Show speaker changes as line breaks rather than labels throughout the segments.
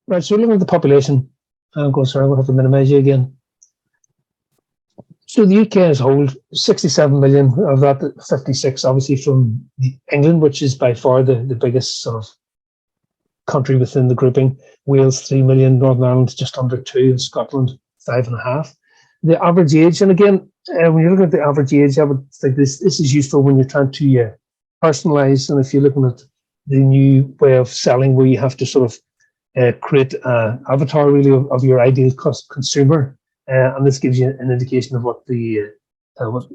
Right, so looking at the population, I'm going to have to minimise you again. So the UK as a whole, 67 million, of that 56 obviously from England, which is by far the biggest sort of country within the grouping. Wales 3 million, Northern Ireland just under 2, and Scotland 5.5. The average age, and again, when you look at the average age, I would think this is useful when you're trying to personalise, and if you're looking at the new way of selling where you have to sort of create an avatar really of your ideal consumer, and this gives you an indication of what the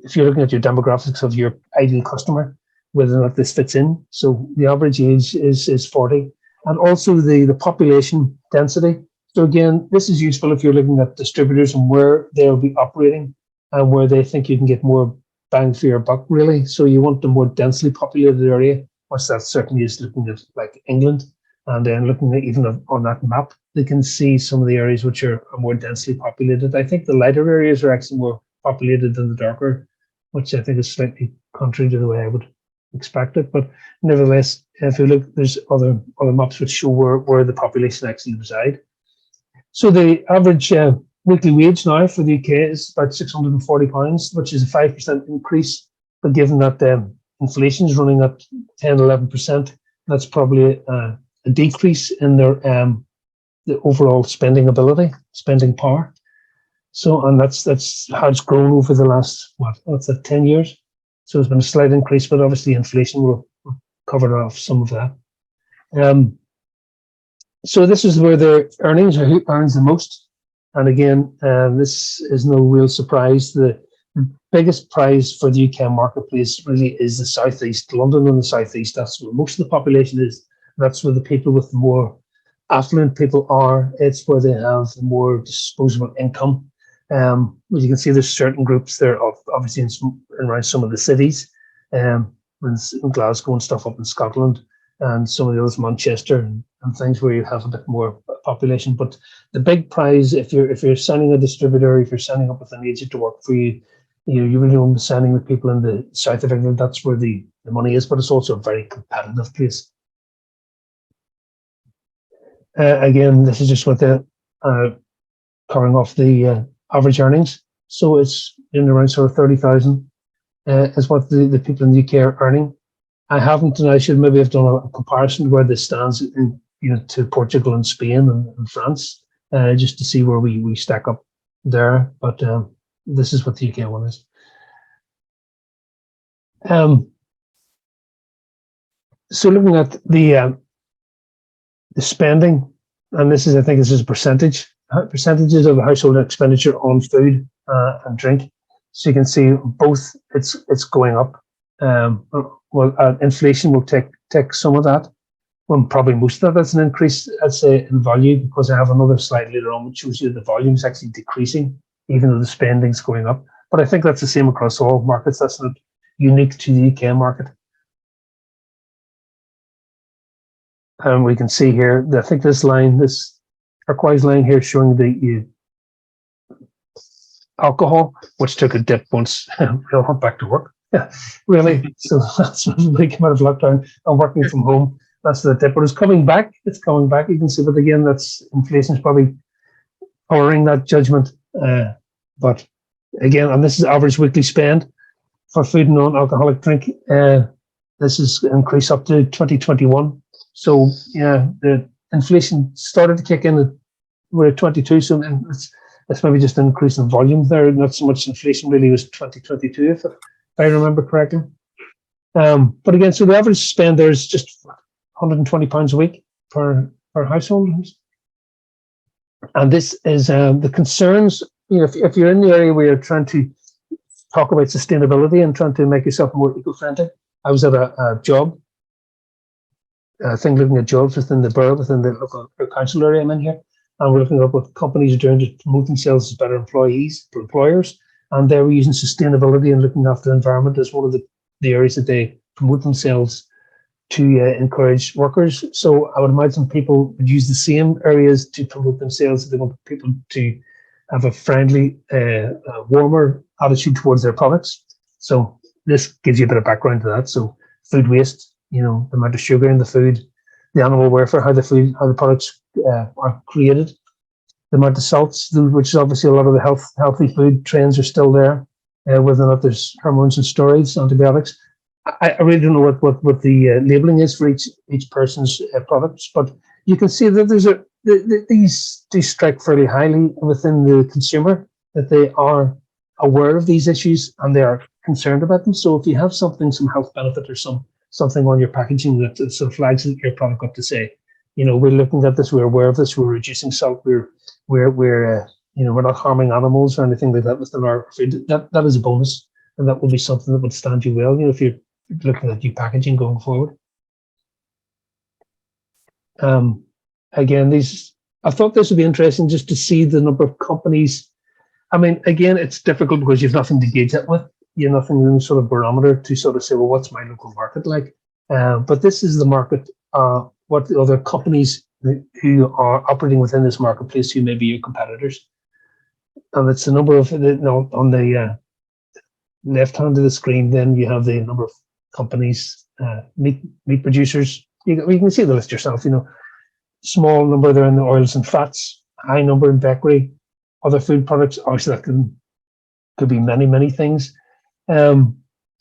if you're looking at your demographics of your ideal customer, whether or not this fits in. So the average age is 40, and also the population density. So again, this is useful if you're looking at distributors and where they'll be operating and where they think you can get more bang for your buck, really. So you want the more densely populated area, which that certainly is looking at like England. And then looking at even on that map, they can see some of the areas which are more densely populated. I think the lighter areas are actually more populated than the darker, which I think is slightly contrary to the way I would expect it. But nevertheless, if you look, there's other maps which show where the population actually reside. So the average weekly wage now for the UK is about £640, which is a 5% increase. But given that inflation is running at 10, 11%, that's probably a decrease in their the overall spending power. So, and that's how it's grown over the last, what's that, 10 years? So it's been a slight increase, but obviously inflation will cover off some of that. So this is where their earnings, or who earns the most. And again, this is no real surprise. The biggest prize for the UK marketplace really is the southeast, London and the southeast. That's where most of the population is. That's where the people with the more affluent people are. It's where they have the more disposable income. As you can see, there's certain groups there, obviously around some of the cities, in Glasgow and stuff up in Scotland, and some of the others, Manchester and things where you have a bit more population. But the big prize, if you're signing a distributor, if you're signing up with an agent to work for you, you really want to be signing with people in the south of England. That's where the money is, but it's also a very competitive place. Again, this is just what the covering off the average earnings. So it's in around sort of 30,000 is what the people in the UK are earning. I haven't, and I should maybe have done a comparison where this stands in, to Portugal and Spain and France, just to see where we stack up there. But this is what the UK one is. So looking at the spending, and this is, I think this is percentages of household expenditure on food and drink. So you can see both it's going up. Inflation will take some of that. Well, probably most of that's an increase, I'd say, in value, because I have another slide later on which shows you the volume is actually decreasing, even though the spending's going up. But I think that's the same across all markets. That's not unique to the UK market. And we can see here, I think this line, this turquoise line here, showing the alcohol, which took a dip once we all went back to work. Yeah, really. So that's when we came out of lockdown and working from home. That's the dip, but it's coming back. It's coming back. You can see, but again, that's inflation is probably powering that judgment. But again, and this is average weekly spend for food and non-alcoholic drink. This is increased up to 2021. So yeah, the inflation started to kick in. We're at 22, so it's maybe just an increase in volume there. Not so much inflation really was 2022, if I remember correctly. But again, so the average spend there is just £120 a week per household. And this is the concerns. If you're in the area where you're trying to talk about sustainability and trying to make yourself more eco-friendly, I was at a job. I think looking at jobs within the borough, within the local council area I'm in here, and we're looking at what companies are doing to promote themselves as better employers, and they were using sustainability and looking after the environment as one of the areas that they promote themselves to encourage workers. So I would imagine people would use the same areas to promote themselves if they want people to have a friendly, warmer attitude towards their products. So this gives you a bit of background to that. So food waste, the amount of sugar in the food, the animal welfare, how the products are created. The amount of salts, which is obviously a lot of the healthy food trends are still there, whether or not there's hormones and steroids, antibiotics. I really don't know what the labeling is for each person's products, but you can see that these do strike fairly highly within the consumer, that they are aware of these issues and they are concerned about them. So if you have some health benefit or something on your packaging that sort of flags your product up to say, we're looking at this, we're aware of this, we're reducing salt, we're not harming animals or anything like that within our food. That is a bonus, and that will be something that would stand you well, if you're looking at new packaging going forward. Again, I thought this would be interesting just to see the number of companies. I mean, again, it's difficult because you've nothing to gauge it with. You've nothing sort of barometer to sort of say, well, what's my local market like? But this is the market. What the other companies who are operating within this marketplace who may be your competitors, and it's the number of on the left hand of the screen. Then you have the number of companies, meat producers. You can see the list yourself. Small number there in the oils and fats, high number in bakery, other food products. Obviously, that could be many things. I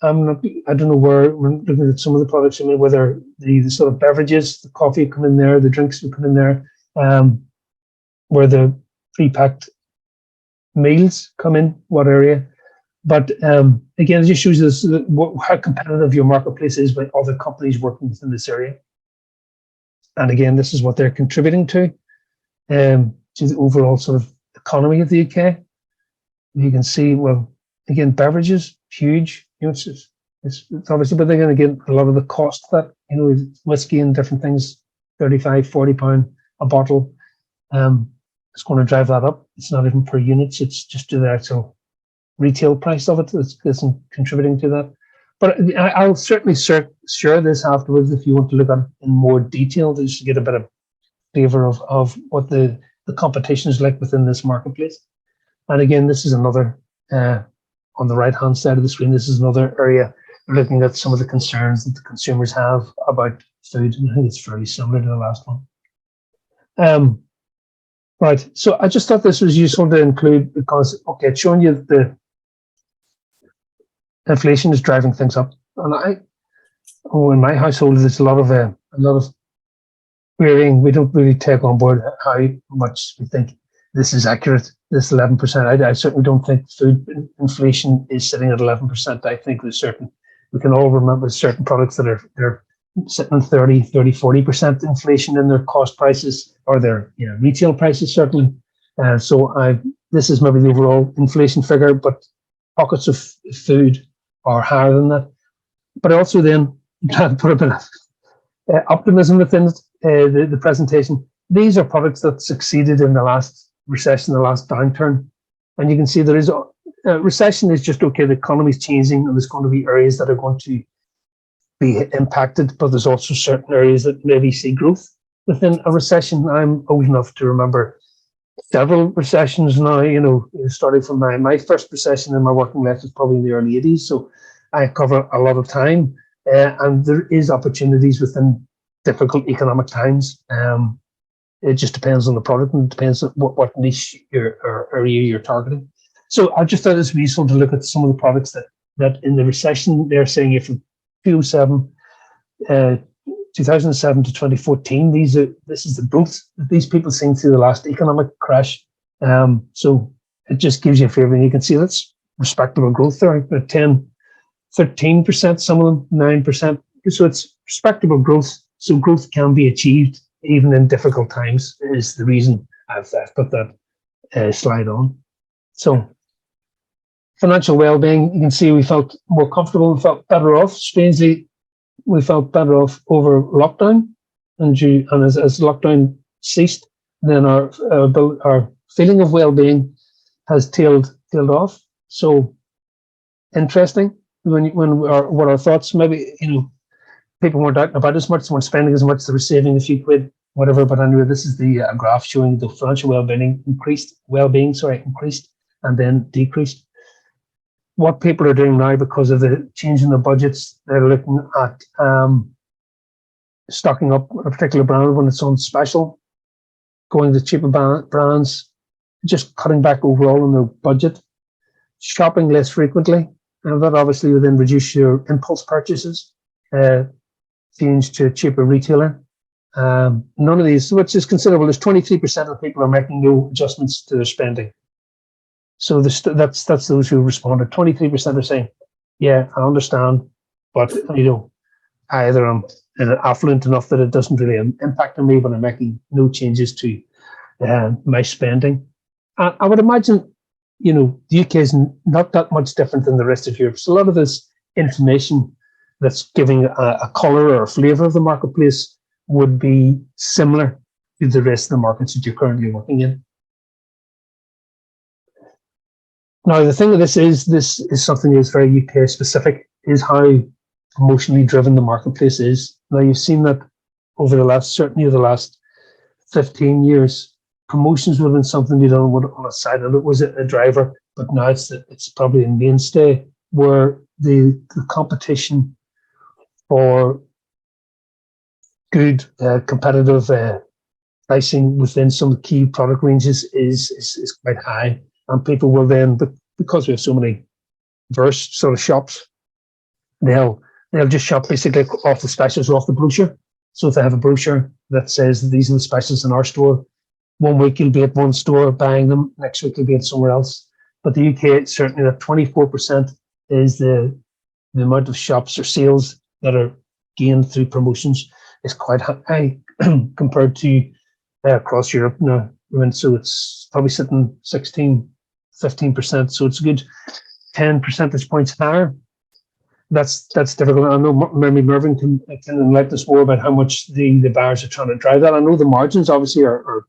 don't know where we're looking at some of the products. I mean, whether the sort of beverages, the coffee come in there, the drinks will come in there, where the pre-packed meals come in, what area. But again, it just shows us how competitive your marketplace is with other companies working within this area. And again, this is what they're contributing to the overall sort of economy of the UK. You can see, well, again, beverages, huge. It's obviously, but they're going to get a lot of the cost that, whiskey and different things, 35, 40 pound a bottle. It's going to drive that up. It's not even per units. It's just to the actual retail price of it. It's contributing to that. But I'll certainly share this afterwards if you want to look at it in more detail, just to get a bit of flavor of what the competition is like within this marketplace. And again, this is another, on the right-hand side of the screen, this is another area looking at some of the concerns that the consumers have about food. And I think it's fairly similar to the last one. Right, so I just thought this was useful to include because, okay, it's showing you the inflation is driving things up. And in my household, there's a lot of querying. We don't really take on board how much we think this is accurate, this 11%. I certainly don't think food inflation is sitting at 11%. I think we can all remember certain products that are sitting at 30, 40% inflation in their cost prices or their retail prices, certainly. This is maybe the overall inflation figure, but pockets of food are higher than that. But also then try to put a bit of optimism within it, the presentation. These are products that succeeded in the last recession, the last downturn. And you can see there is a recession is just, okay, the economy is changing and there's going to be areas that are going to be impacted, but there's also certain areas that maybe see growth within a recession. I'm old enough to remember several recessions now, starting from my first recession in my working life was probably in the early 80s. So I cover a lot of time and there is opportunities within difficult economic times. It just depends on the product and it depends on what niche or area you're targeting. So I just thought it was useful to look at some of the products that in the recession, they're saying if from 2007 to 2014, this is the growth that these people seen through the last economic crash. So it just gives you a flavor, and you can see that's respectable growth there, 10, 13%, some of them 9%. So it's respectable growth. So growth can be achieved even in difficult times is the reason I've put that slide on. So financial well-being, you can see we felt more comfortable, we felt better off. Strangely, we felt better off over lockdown, and as lockdown ceased, then our feeling of well-being has tailed off. So interesting what our thoughts, maybe people weren't out about as much, weren't spending as much, they were saving a few quid, whatever. But anyway, this is the graph showing the financial well-being increased and then decreased. What people are doing now because of the change in the budgets, they're looking at stocking up a particular brand when it's on special. going to cheaper brands, just cutting back overall on their budget, shopping less frequently, and that obviously will then reduce your impulse purchases, change to a cheaper retailer. None of these, which is considerable, is 23% of people are making no adjustments to their spending. So that's those who responded. 23% are saying, yeah, I understand, but either I'm affluent enough that it doesn't really impact on me, but I'm making no changes to my spending. I would imagine, the UK is not that much different than the rest of Europe. So a lot of this information that's giving a colour or a flavour of the marketplace would be similar to the rest of the markets that you're currently working in. Now, the thing with this is something that's very UK specific, is how emotionally driven the marketplace is. Now, you've seen that over the last 15 years, promotions would have been something you don't want on a side of it was a driver, but now it's probably a mainstay where the competition for good competitive pricing within some key product ranges is quite high, and people will then, because we have so many diverse sort of shops, they'll just shop basically off the specials or off the brochure. So if they have a brochure that says these are the specials in our store, one week you'll be at one store buying them, next week you'll be at somewhere else. But the UK, certainly that 24% is the amount of shops or sales that are gained through promotions is quite high compared to across Europe now. So it's probably sitting 15%. So it's a good 10 percentage points higher. That's difficult. I know maybe Mervyn can enlighten us more about how much the buyers are trying to drive that. I know the margins obviously are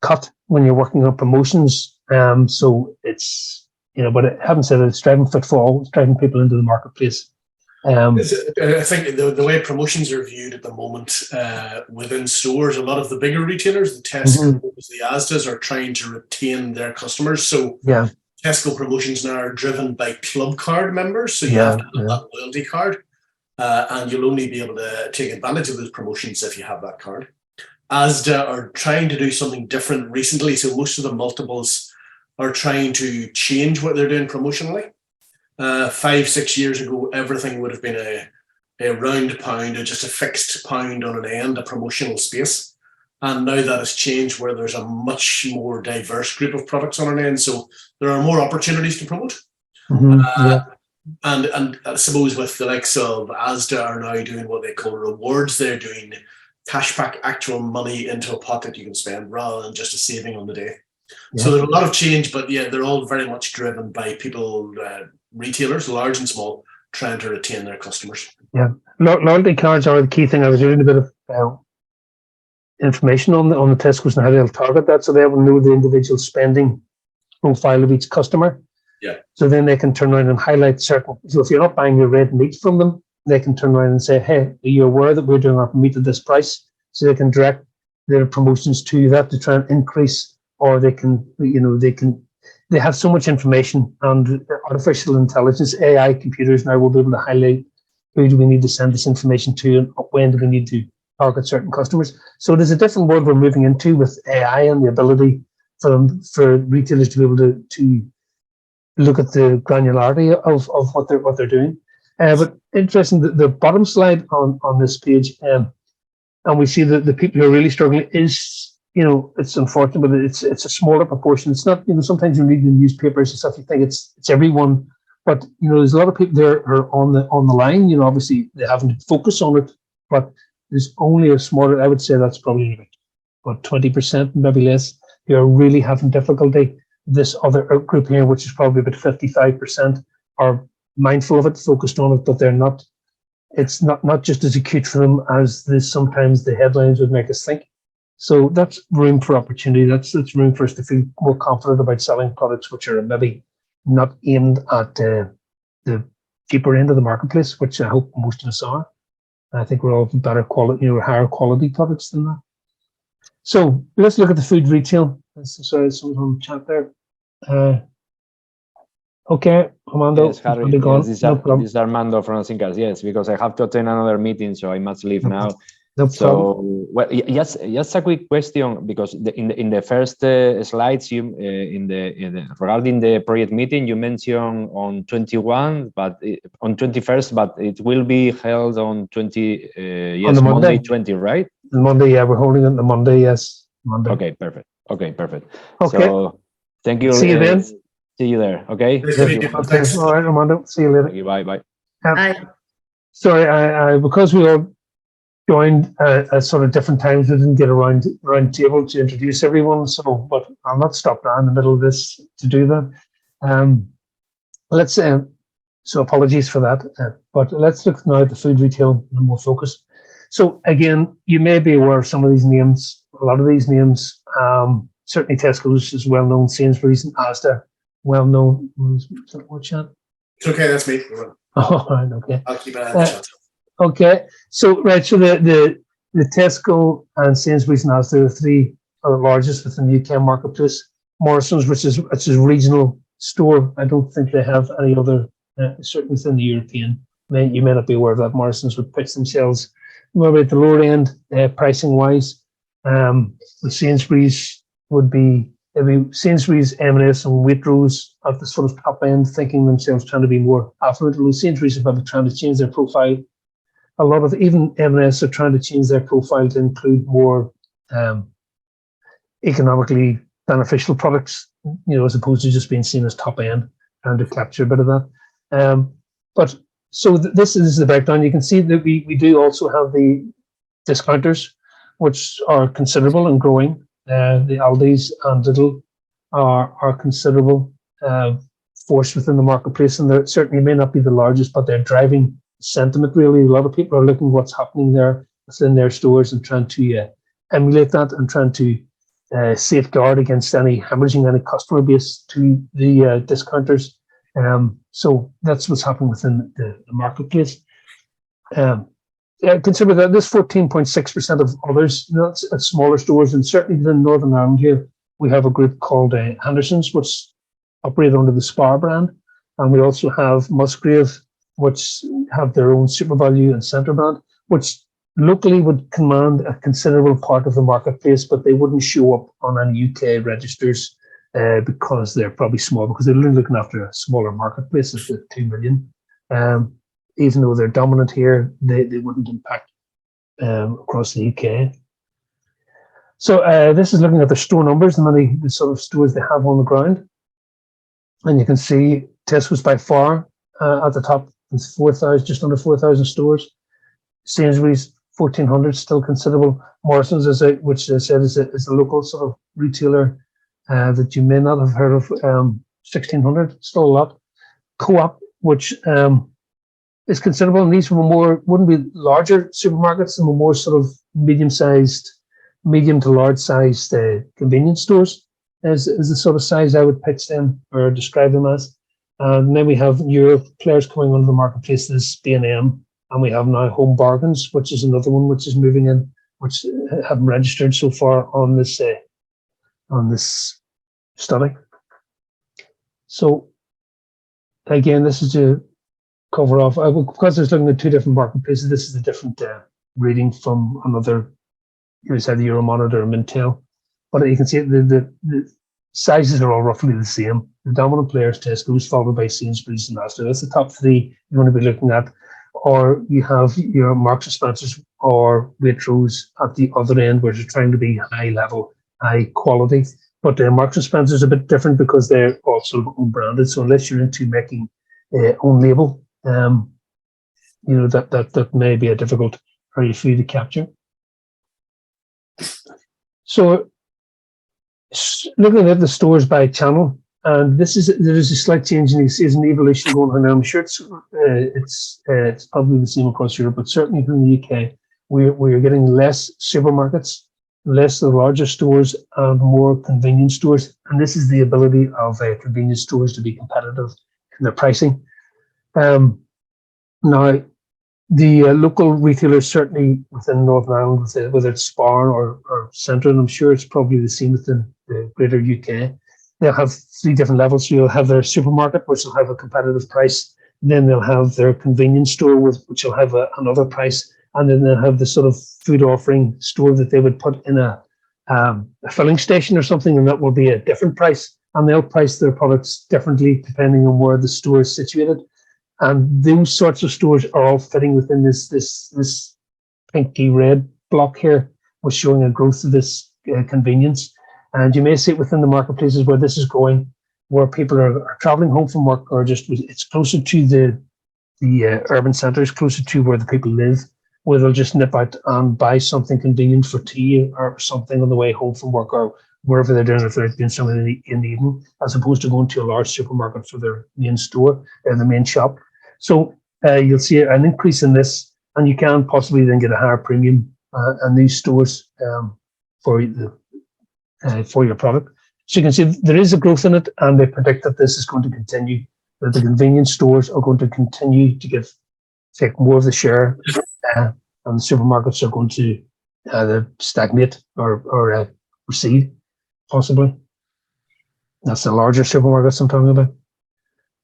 cut when you're working on promotions. So it's, but having said it, it's driving footfall, it's driving people into the marketplace.
I think the way promotions are viewed at the moment within stores, a lot of the bigger retailers, the Tesco, the Asda's, are trying to retain their customers. So Tesco promotions now are driven by club card members. So you have to have that loyalty card, and you'll only be able to take advantage of those promotions if you have that card. Asda are trying to do something different recently. So most of the multiples are trying to change what they're doing promotionally. 5-6 years ago, everything would have been a round pound or just a fixed pound on an end, a promotional space. And now that has changed where there's a much more diverse group of products on an end. So there are more opportunities to promote. And I suppose with the likes of Asda are now doing what they call rewards. They're doing cashback, actual money into a pot that you can spend rather than just a saving on the day. So there's a lot of change, but they're all very much driven by people, retailers, large and small, trying to retain their customers.
Loyalty cards are the key thing. I was reading a bit of information on the Tesco's and how they'll target that, so they will know the individual spending profile of each customer. So then they can turn around and highlight certain. So if you're not buying your red meat from them, they can turn around and say, "Hey, are you aware that we're doing our meat at this price?" So they can direct their promotions to that to try and increase, or they can, they have so much information, and artificial intelligence, AI computers now will be able to highlight who do we need to send this information to and when do we need to target certain customers. So there's a different world we're moving into with AI and the ability for retailers to be able to look at the granularity of what they're doing. But interesting, the bottom slide on this page, and we see that the people who are really struggling is, it's unfortunate, but it's a smaller proportion. It's not, sometimes you read the newspapers and stuff, you think it's everyone, but there's a lot of people there who are on the line. Obviously they haven't focused on it, but there's only a smaller, I would say that's probably about 20%, maybe less, who are really having difficulty. This other group here, which is probably about 55%, are mindful of it, focused on it, but they're not. It's not just as acute for them as sometimes the headlines would make us think. So that's room for opportunity. That's room for us to feel more confident about selling products which are maybe not aimed at the cheaper end of the marketplace, which I hope most of us are. I think we're all better quality, higher quality products than that. So let's look at the food retail. Sorry, someone on the chat there. Okay, Armando.
Yes, Harry. Yes, this is Armando from Sincas. Yes, because I have to attend another meeting, so I must leave now.
No problem.
So, well, yes, just a quick question, because in the first slides, you regarding the project meeting, you mentioned on 21, but on 21st, but it will be held on 20. Yes,
on
Monday 20, right?
Monday, yeah, we're holding it on the Monday. Yes, Monday.
Okay, perfect. Okay, perfect.
Okay.
So, thank you.
See you then.
See you there. Okay.
Okay. All right, Armando. See you later.
Thank you. Bye. Bye.
Bye.
Sorry, I because we all joined at sort of different times, we didn't get a round table to introduce everyone. So, but I'll not stop now in the middle of this to do that. Let's so apologies for that. But let's look now at the food retail and more focus. So again, you may be aware of some of these names. A lot of these names, certainly Tesco's is well known. Sainsbury's and Asda, well known. Is that what chat?
It's okay, that's me.
Oh, right, okay.
I'll keep an eye on the chat.
Okay, so right, so the Tesco and Sainsbury's and Asda are the three largest within the UK marketplace. Morrison's, which is a regional store, I don't think they have any other, certainly within the European. You may not be aware of that. Morrison's would pitch themselves maybe at the lower end, pricing wise. The Sainsbury's would be Sainsbury's, M&S, and Waitrose at the sort of top end, thinking themselves trying to be more affluent. Although Sainsbury's are probably trying to change their profile. A lot of even M&S are trying to change their profile to include more economically beneficial products, as opposed to just being seen as top end, trying to capture a bit of that. But so this is the breakdown. You can see that we do also have the discounters, which are considerable and growing. The Aldi's and Lidl are considerable force within the marketplace, and they certainly may not be the largest, but they're driving sentiment. Really, a lot of people are looking at what's happening there within their stores and trying to emulate that and trying to safeguard against any hemorrhaging any customer base to the discounters. So that's what's happening within the marketplace. Consider that this 14.6% of others, that's at smaller stores, and certainly within Northern Ireland here, we have a group called Henderson's, which operate under the Spar brand, and we also have Musgrave, which have their own SuperValue and Centre brand, which locally would command a considerable part of the marketplace, but they wouldn't show up on any UK registers because they're probably small, because they're looking after a smaller marketplace of 2 million. Even though they're dominant here, they wouldn't impact across the UK. So this is looking at the store numbers and the sort of stores they have on the ground. And you can see Tesco's by far at the top with 4,000, just under 4,000 stores. Sainsbury's 1,400, still considerable. Morrison's, which I said is a local sort of retailer that you may not have heard of, 1,600, still a lot. Co-op, which is considerable, and these wouldn't be larger supermarkets, and were more sort of medium to large sized convenience stores is the sort of size I would pitch them or describe them as. And then we have newer players coming onto the marketplace, this B&M, and we have now Home Bargains, which is another one which is moving in, which haven't registered so far on this study. So again, this is to cover off, because I was looking at two different marketplaces. This is a different reading from another, here's the Euromonitor and Mintel, but you can see the sizes are all roughly the same. The dominant players, Tesco's, followed by Sainsbury's and Asda. That's the top three you want to be looking at. Or you have your Marks and Spencer's or Waitrose at the other end, where they're trying to be high level, high quality. But Marks and Spencer's a bit different because they're also own branded. So unless you're into making own label, that may be a difficult area for you to capture. So looking at the stores by channel, and there is a slight change in an evolution going on. I'm sure it's probably the same across Europe, but certainly in the UK, we're getting less supermarkets, less of the larger stores, and more convenience stores. And this is the ability of convenience stores to be competitive in their pricing. Now, the local retailers, certainly within Northern Ireland, whether it's Spar or Centre, and I'm sure it's probably the same within the greater UK, they'll have three different levels. So you'll have their supermarket, which will have a competitive price. Then they'll have their convenience store, which will have another price. and then they'll have this sort of food offering store that they would put in a filling station or something, and that will be a different price. And they'll price their products differently depending on where the store is situated. And those sorts of stores are all fitting within this pinky red block here, was showing a growth of this convenience. And you may see it within the marketplaces where this is going, where people are traveling home from work, or just it's closer to the urban centres, closer to where the people live, where they'll just nip out and buy something convenient for tea or something on the way home from work, or wherever they're doing, if they're doing something in the evening, as opposed to going to a large supermarket for their main store or the main shop. So you'll see an increase in this, and you can possibly then get a higher premium in these stores for your product. So you can see there is a growth in it, and they predict that this is going to continue, that the convenience stores are going to continue to take more of the share, and the supermarkets are going to either stagnate or recede, possibly. That's the larger supermarkets I'm talking about.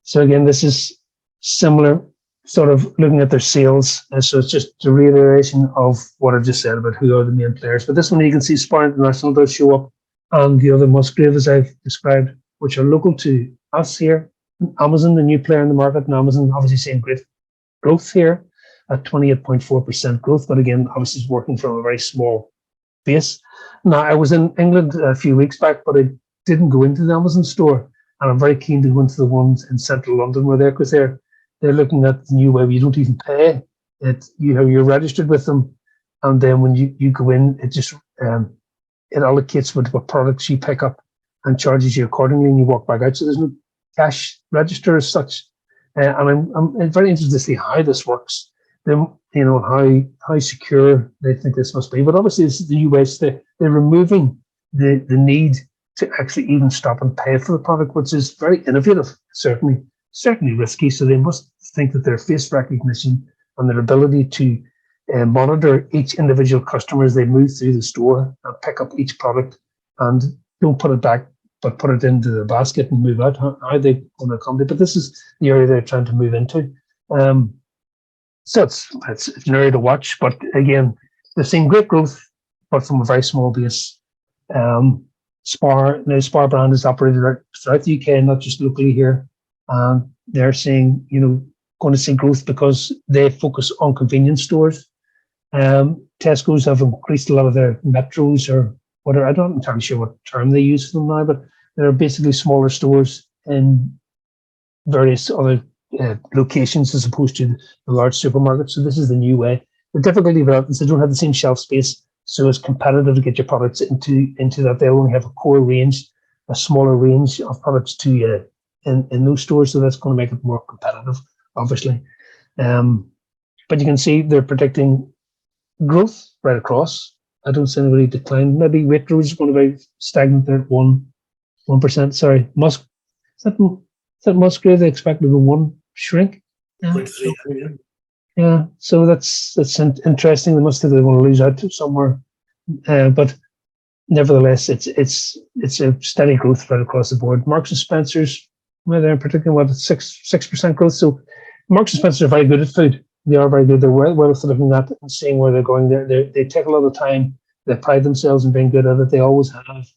So again, this is similar, sort of looking at their sales. So it's just a reiteration of what I just said about who are the main players. But this one, you can see Spar International does show up, and the other Musgrave, as I've described, which are local to us here. Amazon, the new player in the market, and Amazon obviously seeing great growth here at 28.4% growth. But again, obviously it's working from a very small base. Now, I was in England a few weeks back, but I didn't go into the Amazon store. And I'm very keen to go into the ones in central London where because they're looking at the new way where you don't even pay it. You're registered with them, and then when you go in, it just it allocates what products you pick up and charges you accordingly, and you walk back out. So there's no cash register as such. And I'm very interested to see how this works. Then how secure they think this must be. But obviously, it's the US. They're removing the need to actually even stop and pay for the product, which is very innovative. Certainly risky. So they must think that their face recognition and their ability to monitor each individual customer as they move through the store and pick up each product and don't put it back, but put it into the basket and move out. How are they going to accommodate? But this is the area they're trying to move into. So it's an area to watch. But again, they're seeing great growth, but from a very small base. Spar brand is operated throughout the UK, not just locally here. And they're seeing, going to see growth because they focus on convenience stores. Tesco's have increased a lot of their metros or whatever. I'm not entirely sure what term they use for them now, but they're basically smaller stores in various other locations as opposed to the large supermarkets. So this is the new way. The difficulty about it is they don't have the same shelf space, so it's competitive to get your products into that. They only have a core range, a smaller range of products to in those stores, so that's going to make it more competitive, obviously. But you can see they're predicting growth right across. I don't see anybody decline. Maybe Waitrose is going to be stagnant there at 1%. Sorry, is that Musgrave? They expect to go 1 shrink. Yeah, so that's interesting. They must think they want to lose out somewhere, but nevertheless, it's a steady growth right across the board. Marks and Spencers, well, they're predicting 6% growth. So Marks and Spencers are very good at food. They are very good. They're well looking at and seeing where they're going. They take a lot of time. They pride themselves in being good at it. They always have.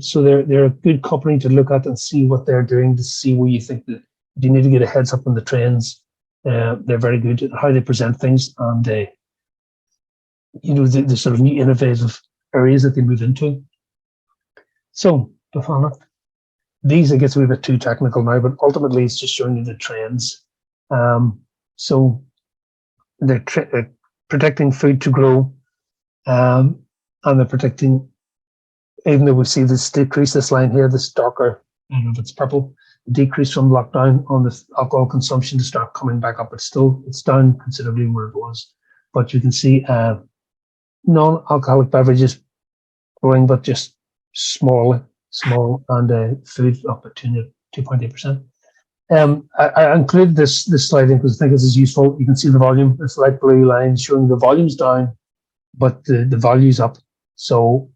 So they're a good company to look at and see what they're doing, to see where you think that you need to get a heads up on the trends. They're very good at how they present things and the sort of new innovative areas that they move into. So, Bafana, these I guess are a bit too technical now, but ultimately it's just showing you the trends. So they're predicting food to grow, and they're predicting, even though we see this decrease, this line here, this darker, I don't know if it's purple, decrease from lockdown on the alcohol consumption to start coming back up. It's down considerably where it was, but you can see non-alcoholic beverages growing, but just small, and food up at 2.8%. I included this slide in because I think this is useful. You can see the volume. It's light blue line showing the volume's down, but the value's up. So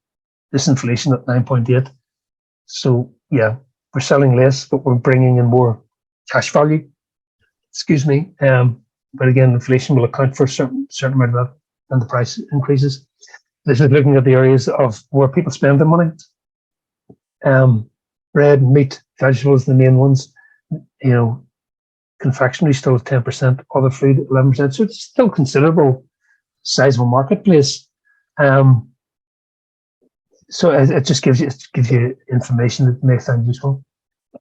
this inflation at 9.8. So yeah, we're selling less, but we're bringing in more cash value. Excuse me. but again, inflation will account for a certain amount of that and the price increases. This is looking at the areas of where people spend their money. Bread, meat, vegetables, the main ones. Confectionery still 10%, other food 11%. So it's still considerable, sizable marketplace. So it just gives you information that you may find useful. A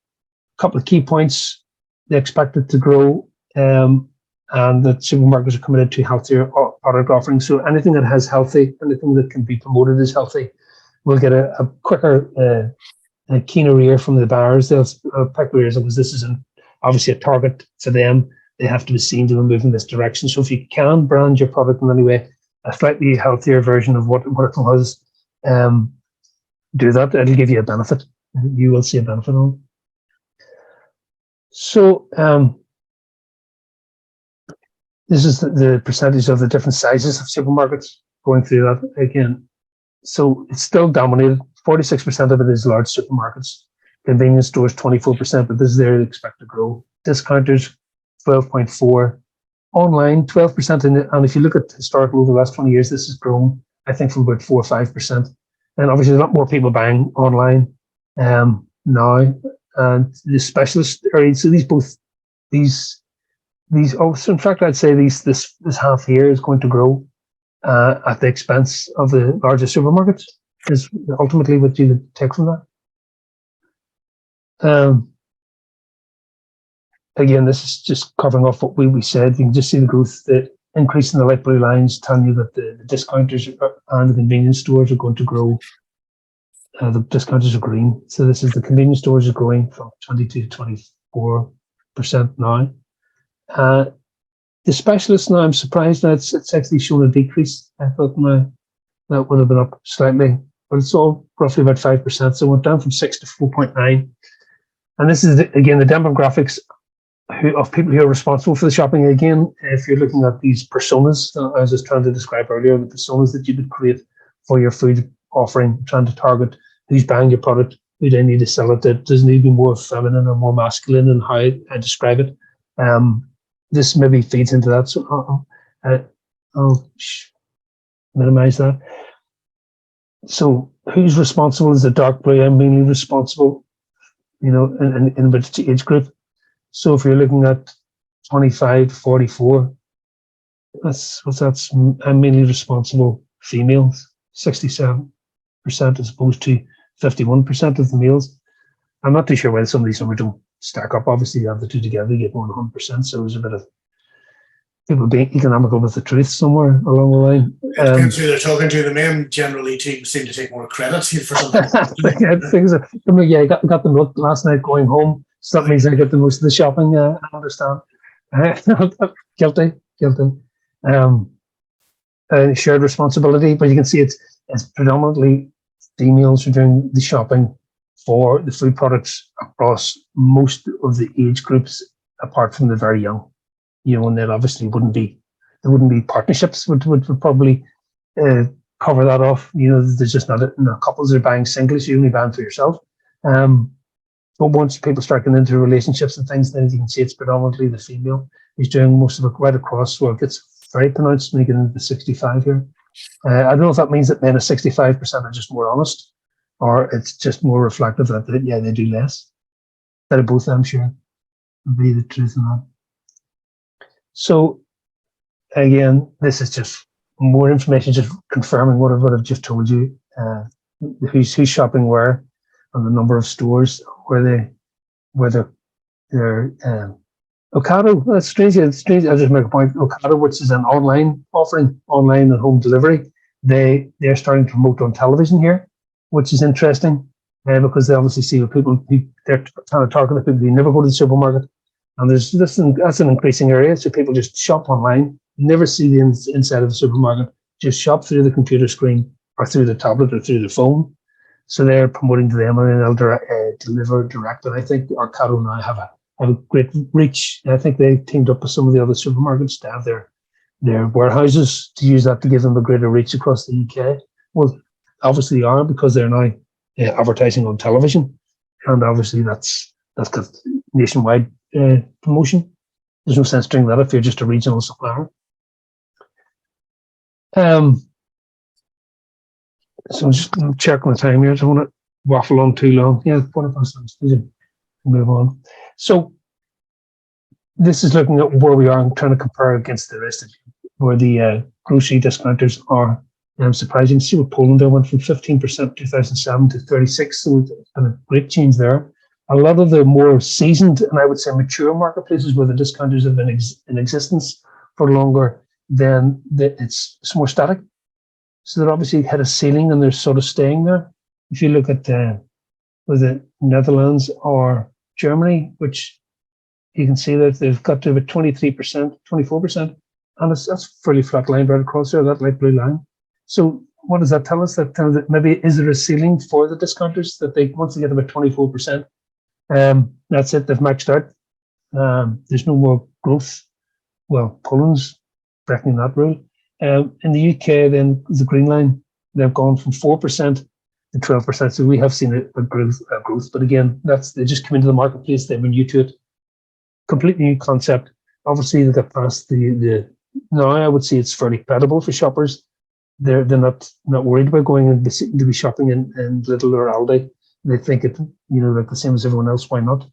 couple of key points: they expect it to grow, and that supermarkets are committed to healthier product offerings. So anything that has healthy, anything that can be promoted as healthy, will get a quicker, a keener ear from the buyers. They'll pick their ears because this is obviously a target for them. They have to be seen to move in this direction. So if you can brand your product in any way, a slightly healthier version of what it was, do that. It'll give you a benefit. You will see a benefit on it. So this is the percentage of the different sizes of supermarkets going through that again. So it's still dominated. 46% of it is large supermarkets. Convenience stores 24%, but this is there they expect to grow. Discounters 12.4%. Online 12%, and if you look at historically over the last 20 years, this has grown, I think, from about 4 or 5%. And obviously, a lot more people buying online now. And the specialist areas, so so in fact, I'd say this half year is going to grow at the expense of the largest supermarkets. Is ultimately what you would take from that. Again, this is just covering off what we said. You can just see the growth, the increase in the light blue lines telling you that the discounters and the convenience stores are going to grow. The discounters are green. So this is the convenience stores are growing from 22 to 24% now. The specialists now, I'm surprised that it's actually shown a decrease. I thought that would have been up slightly, but it's all roughly about 5%. So it went down from 6 to 4.9. And this is, again, the demographics of people who are responsible for the shopping. Again, if you're looking at these personas, I was just trying to describe earlier, the personas that you would create for your food offering, trying to target who's buying your product, who they need to sell it. It doesn't need to be more feminine or more masculine in how I describe it. This maybe feeds into that. So I'll minimize that. So who's responsible is the dark blue. I'm mainly responsible, in which age group. So if you're looking at 25 to 44, I'm mainly responsible females, 67% as opposed to 51% of the males. I'm not too sure why some of these numbers don't stack up. Obviously, you have the two together, you get more than 100%. So there's a bit of people being economical with the truth somewhere along the line.
It depends who they're talking to. The men generally seem to take more credit for something.
I got them last night going home. So that means I get the most of the shopping. I understand. Guilty. Shared responsibility, but you can see it's predominantly females who are doing the shopping for the food products across most of the age groups, apart from the very young. And then obviously there wouldn't be partnerships would probably cover that off. There's just not couples are buying singles, you're only buying for yourself. But once people start getting into relationships and things, then you can see it's predominantly the female who's doing most of it right across. Well, it gets very pronounced when you get into the 65 here. I don't know if that means that men at 65% are just more honest, or it's just more reflective that they do less. But both, I'm sure, would be the truth in that. So, again, this is just more information, just confirming what I've just told you. Who's shopping where, and the number of stores where they're Ocado. That's strange. It's strange. I'll just make a point. Ocado, which is an online offering, online and home delivery, they're starting to promote on television here, which is interesting because they obviously see people they're trying to target the people who never go to the supermarket. And that's an increasing area. So people just shop online, never see the inside of the supermarket, just shop through the computer screen or through the tablet or through the phone. So they're promoting to them, and then they'll deliver direct. And I think Ocado now have a great reach. I think they teamed up with some of the other supermarkets to have their warehouses to use that to give them a greater reach across the UK. Well, obviously they are, because they're now advertising on television, and obviously that's got nationwide promotion. There's no sense doing that if you're just a regional supplier. So I'm just checking the time here. I don't want to waffle on too long. Yeah, 20%. Move on. So this is looking at where we are and trying to compare against the rest of where the grocery discounters are. Surprising to see what Poland there went from 15% 2007 to 36%. So it's been a great change there. A lot of the more seasoned and I would say mature marketplaces where the discounters have been in existence for longer, then it's more static. So they're obviously hit a ceiling and they're sort of staying there. If you look at with the Netherlands or Germany, which you can see that they've got to about 23%, 24%, and that's fairly flat line right across there, that light blue line. So what does that tell us? That tells that maybe is there a ceiling for the discounters that they once they get about 24%, that's it. They've maxed out. There's no more growth. Well, Poland's breaking that rule. In the UK, then the green line, they've gone from 4% to 12%. So we have seen a growth. But again, they just come into the marketplace. They've been new to it. Completely new concept. Obviously, they got past the. Now I would say it's fairly credible for shoppers. They're not worried about going to be shopping in Lidl or Aldi. They think it, like the same as everyone else. Why not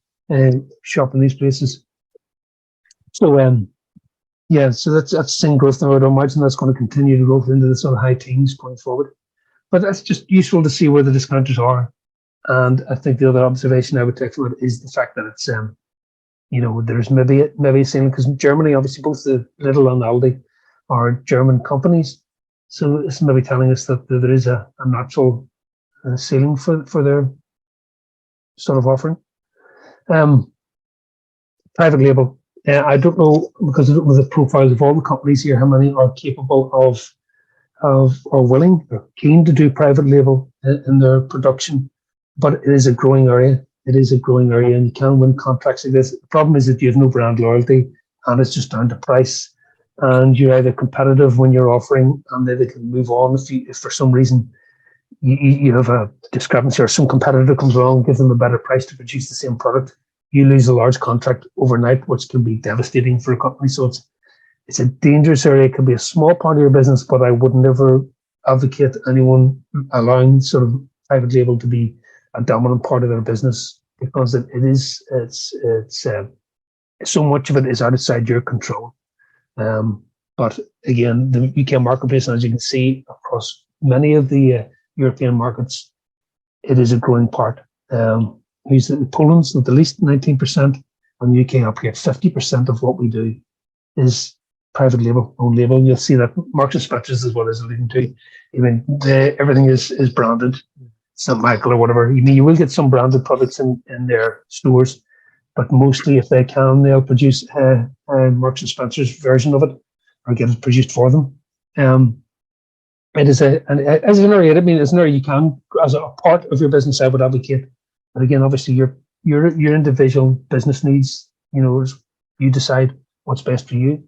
shop in these places? So so that's seeing growth now. I'd imagine that's going to continue to grow into the sort of high teens going forward. But that's just useful to see where the discounters are. And I think the other observation I would take from it is the fact that it's there's maybe a ceiling, because Germany, obviously both the Lidl and Aldi are German companies. So it's maybe telling us that there is a natural ceiling for their sort of offering. Private label. I don't know, because I don't know the profiles of all the companies here, how many are capable of or willing or keen to do private label in their production. But it is a growing area. It is a growing area, and you can win contracts like this. The problem is that you have no brand loyalty, and it's just down to price. And you're either competitive when you're offering, and then they can move on if for some reason you have a discrepancy or some competitor comes along, give them a better price to produce the same product. You lose a large contract overnight, which can be devastating for a company. So it's a dangerous area. It can be a small part of your business, but I would never advocate anyone allowing sort of private label to be a dominant part of their business, because it's so much of it is outside your control. But again, the UK marketplace, as you can see across many of the European markets, it is a growing part. Poland's at the least 19%, and the UK up here 50% of what we do is private label, own label. You'll see that Marks and Spencer's is what is alluding to. Everything is branded, St. Michael or whatever. You will get some branded products in their stores, but mostly, if they can, they'll produce a Marks and Spencer's version of it or get it produced for them. It is as an area. It's an area you can, as a part of your business, I would advocate. But again, obviously, your individual business needs. You decide what's best for you.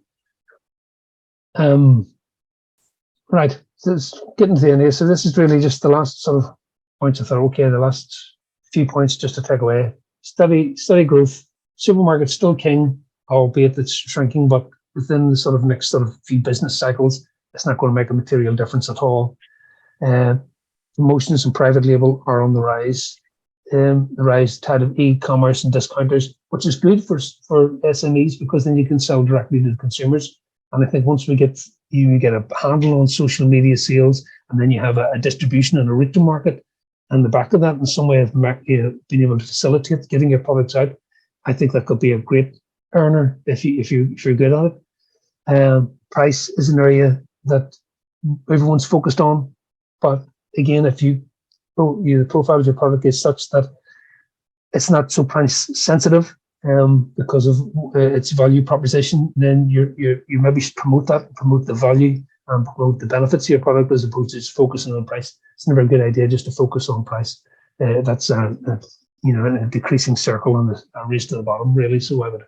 Right. So it's getting to the end here. So this is really just the last sort of points I thought. Okay, the last few points just to take away. Steady growth. Supermarket's still king, albeit it's shrinking, but within the sort of next sort of few business cycles, it's not going to make a material difference at all. Promotions and private label are on the rise. The rise tide of e-commerce and discounters, which is good for SMEs, because then you can sell directly to the consumers. And I think once you get a handle on social media sales, and then you have a distribution and a route to market, and the back of that in some way of being able to facilitate getting your products out, I think that could be a great earner if you're good at it. Price is an area that everyone's focused on, but again, if the profile of your product is such that it's not so price sensitive because of its value proposition, then you maybe should promote the value and promote the benefits of your product, as opposed to just focusing on price. It's never a good idea just to focus on price. That's a decreasing circle and a race to the bottom, really. So I would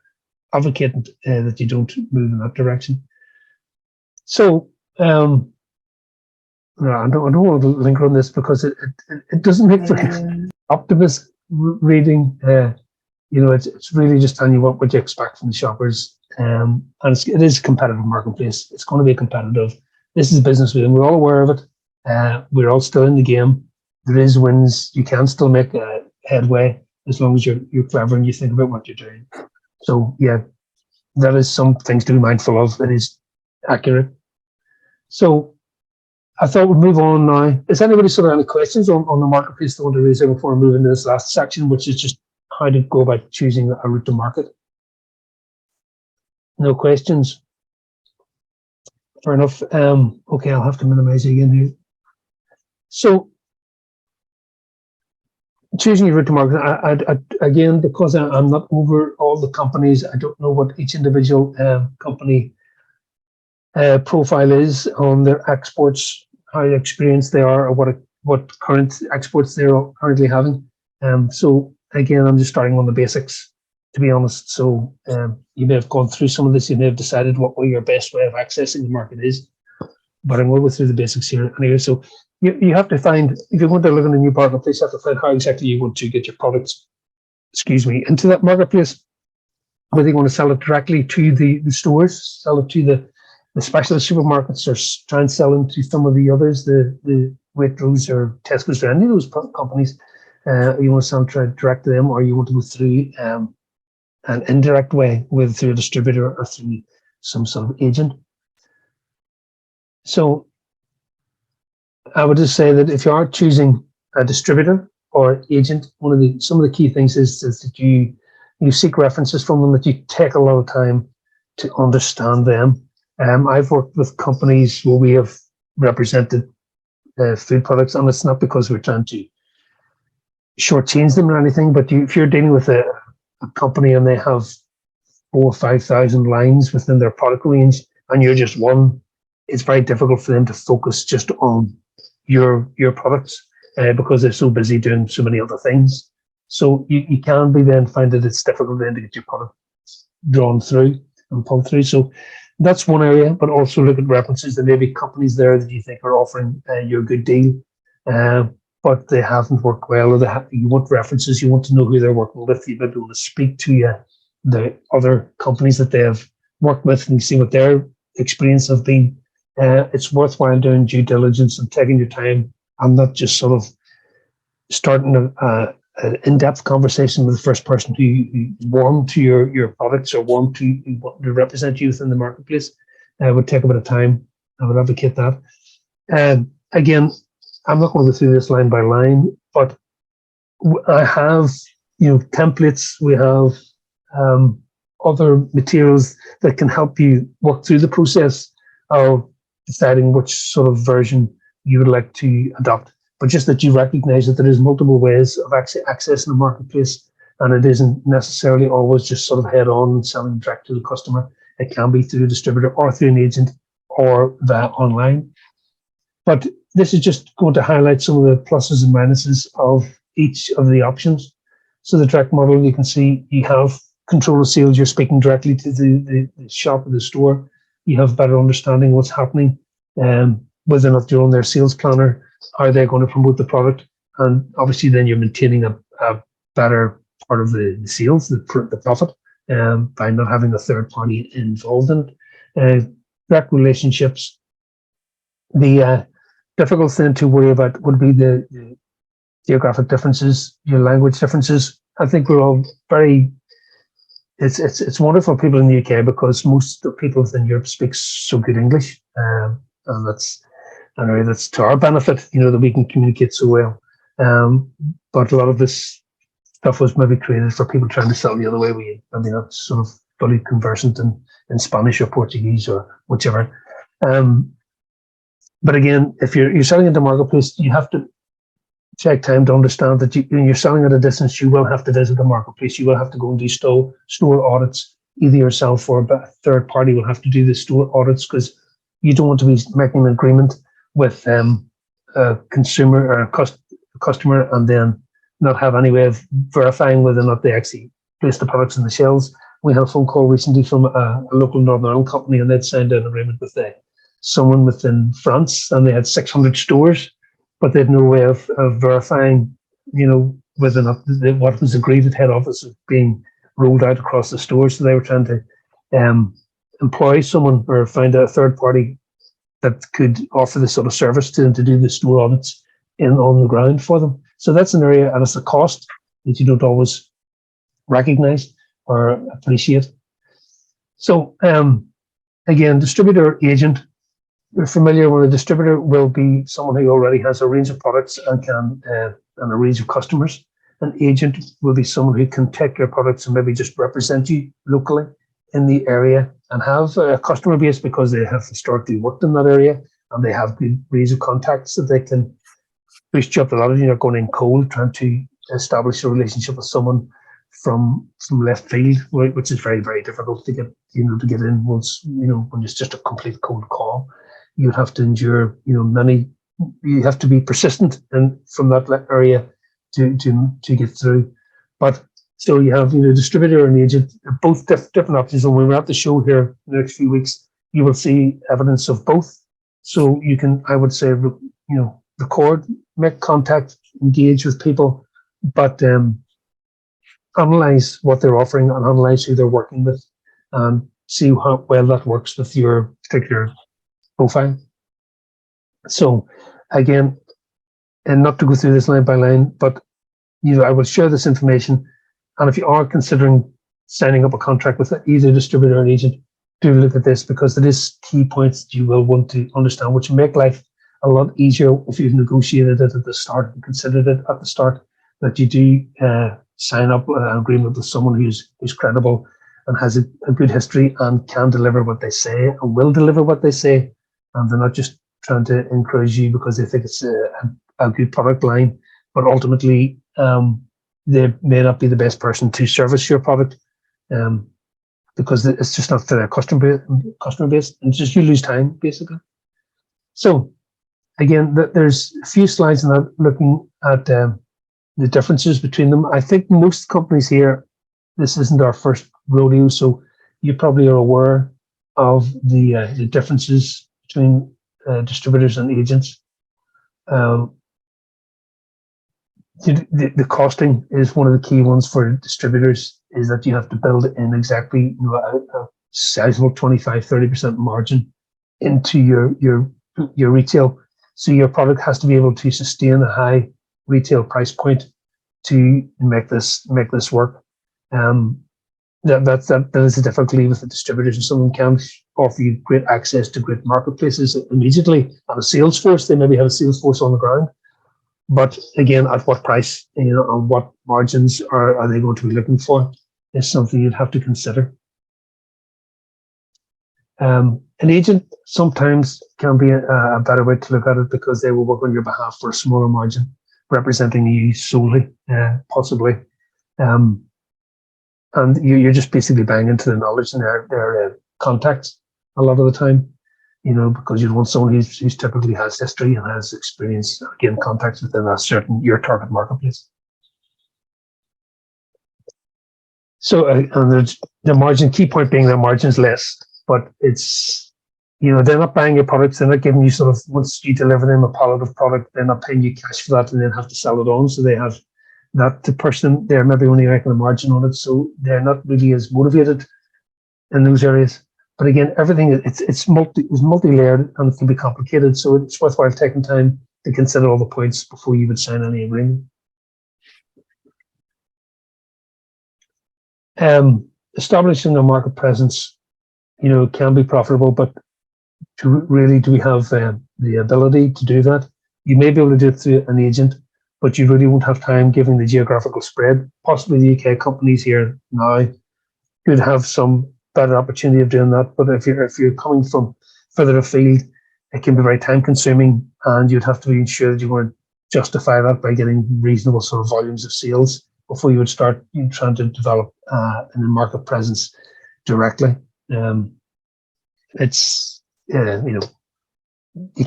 advocate that you don't move in that direction. So I don't want to linger on this, because it doesn't make for optimist reading. It's really just telling you what you expect from the shoppers. and it is a competitive marketplace. It's going to be competitive. This is a business we're all aware of it. We're all still in the game. There is wins. You can still make headway as long as you're clever and you think about what you're doing. So yeah, that is some things to be mindful of. It is accurate. So I thought we'd move on now. Is anybody sort of any questions on the marketplace they want to raise before we move into this last section, which is just how to go about choosing a route to market? No questions? Fair enough. Okay, I'll have to minimize it again here. So choosing your route to market, I again, because I'm not over all the companies, I don't know what each individual company profile is on their exports, how experienced they are, or what current exports they're currently having. So again, I'm just starting on the basics, to be honest. So you may have gone through some of this, you may have decided what your best way of accessing the market is, but I'm going to go through the basics here anyway. So you have to find, if you want to live in a new marketplace, you have to find how exactly you want to get your products, into that marketplace. Whether you want to sell it directly to the stores, sell it to the specialist supermarkets, or try and sell them to some of the others, the Waitrose or Tesco's or any of those companies. You want to sell direct to them, or you want to go through an indirect way, whether through a distributor or through some sort of agent. So I would just say that if you are choosing a distributor or agent, some of the key things is that you seek references from them, that you take a lot of time to understand them. I've worked with companies where we have represented food products, and it's not because we're trying to shortchange them or anything, but if you're dealing with a company and they have 4,000 or 5,000 lines within their product range, and you're just one, it's very difficult for them to focus just on your products because they're so busy doing so many other things. So you can find that it's difficult then to get your product drawn through and pulled through. So that's one area, but also look at references. There may be companies there that you think are offering you a good deal, but they haven't worked well, or you want references, you want to know who they're working with, you might want to speak to the other companies that they have worked with and see what their experience have been. It's worthwhile doing due diligence and taking your time, and not just sort of starting an in-depth conversation with the first person who warmed to your products or warmed to represent you within the marketplace. Would take a bit of time. I would advocate that. Again, I'm not going to go through this line by line, but I have templates. We have other materials that can help you work through the process of deciding which sort of version you would like to adopt. But just that you recognize that there is multiple ways of accessing the marketplace, and it isn't necessarily always just sort of head on selling direct to the customer. It can be through a distributor or through an agent or via online. But this is just going to highlight some of the pluses and minuses of each of the options. So the direct model, you can see you have control of sales. You're speaking directly to the shop or the store. You have better understanding what's happening, whether or not you're on their sales planner, how they're going to promote the product. And obviously then you're maintaining a better part of the sales, the profit, by not having a third party involved in it. Direct relationships. The difficult thing to worry about would be the geographic differences, your language differences. I think we're all very, it's wonderful for people in the UK because most of the people within Europe speak so good English. And that's to our benefit, that we can communicate so well. But a lot of this stuff was maybe created for people trying to sell the other way. Maybe not sort of fully conversant in Spanish or Portuguese or whichever. But again, if you're selling into marketplace, you have to take time to understand that when you're selling at a distance, you will have to visit the marketplace. You will have to go and do store audits, either yourself or a third party will have to do the store audits, because you don't want to be making an agreement with a consumer or a customer and then not have any way of verifying whether or not they actually place the products in the shelves. We had a phone call recently from a local Northern Ireland company, and they'd signed an agreement with someone within France, and they had 600 stores, but they had no way of verifying, whether or not what was agreed at head office was being rolled out across the stores. So they were trying to employ someone or find a third party that could offer this sort of service to them to do the store audits on the ground for them. So that's an area, and it's a cost that you don't always recognize or appreciate. So again, distributor agent, you're familiar with a distributor will be someone who already has a range of products and can and a range of customers. An agent will be someone who can take your products and maybe just represent you locally in the area and have a customer base because they have historically worked in that area and they have good range of contacts that they can boost you up the ladder. You're not going in cold trying to establish a relationship with someone from left field, which is very, very difficult to get, to get in once, when it's just a complete cold call. You'd have to endure, you have to be persistent and from that area to get through. But so you have, distributor and agent, both different options. And when we're at the show here in the next few weeks, you will see evidence of both. So you can, I would say, record, make contact, engage with people, but analyze what they're offering and analyze who they're working with and see how well that works with your particular profile. So again, and not to go through this line by line, but I will share this information. And if you are considering signing up a contract with either distributor or agent, do look at this because it is key points that you will want to understand, which make life a lot easier if you've negotiated it at the start and considered it at the start, that you do sign up an agreement with someone who's credible and has a good history and can deliver what they say and will deliver what they say. And they're not just trying to encourage you because they think it's a good product line, but ultimately they may not be the best person to service your product because it's just not for their customer base, and just you lose time basically. So again, there's a few slides in that looking at the differences between them. I think most companies here, this isn't our first rodeo, so you probably are aware of the differences between distributors and agents. The costing is one of the key ones for distributors, is that you have to build in exactly a sizable 25-30% margin into your retail. So your product has to be able to sustain a high retail price point to make this work. That is a difficulty with the distributors, and some of them can offer you great access to great marketplaces immediately and a sales force. They maybe have a sales force on the ground, but again, at what price, and what margins are they going to be looking for is something you'd have to consider. An agent sometimes can be a better way to look at it because they will work on your behalf for a smaller margin, representing you solely, possibly. And you're just basically banging into their knowledge and their contacts a lot of the time, because you want someone who's typically has history and has experience, again, contacts within your target marketplace. So, and the margin, key point being the margin's less, but it's, they're not buying your products, they're not giving you sort of, once you deliver them a pallet of product, they're not paying you cash for that and then have to sell it on. So they have that the person, they're maybe only making a margin on it, so they're not really as motivated in those areas. But again, everything it's multi-layered and it can be complicated, so it's worthwhile taking time to consider all the points before you would sign any agreement. Establishing a market presence, can be profitable, but do we have the ability to do that? You may be able to do it through an agent, but you really won't have time given the geographical spread. Possibly the UK companies here now could have some better opportunity of doing that. But if you're coming from further afield, it can be very time consuming, and you'd have to ensure that you want to justify that by getting reasonable sort of volumes of sales before you would start trying to develop a market presence directly. It's you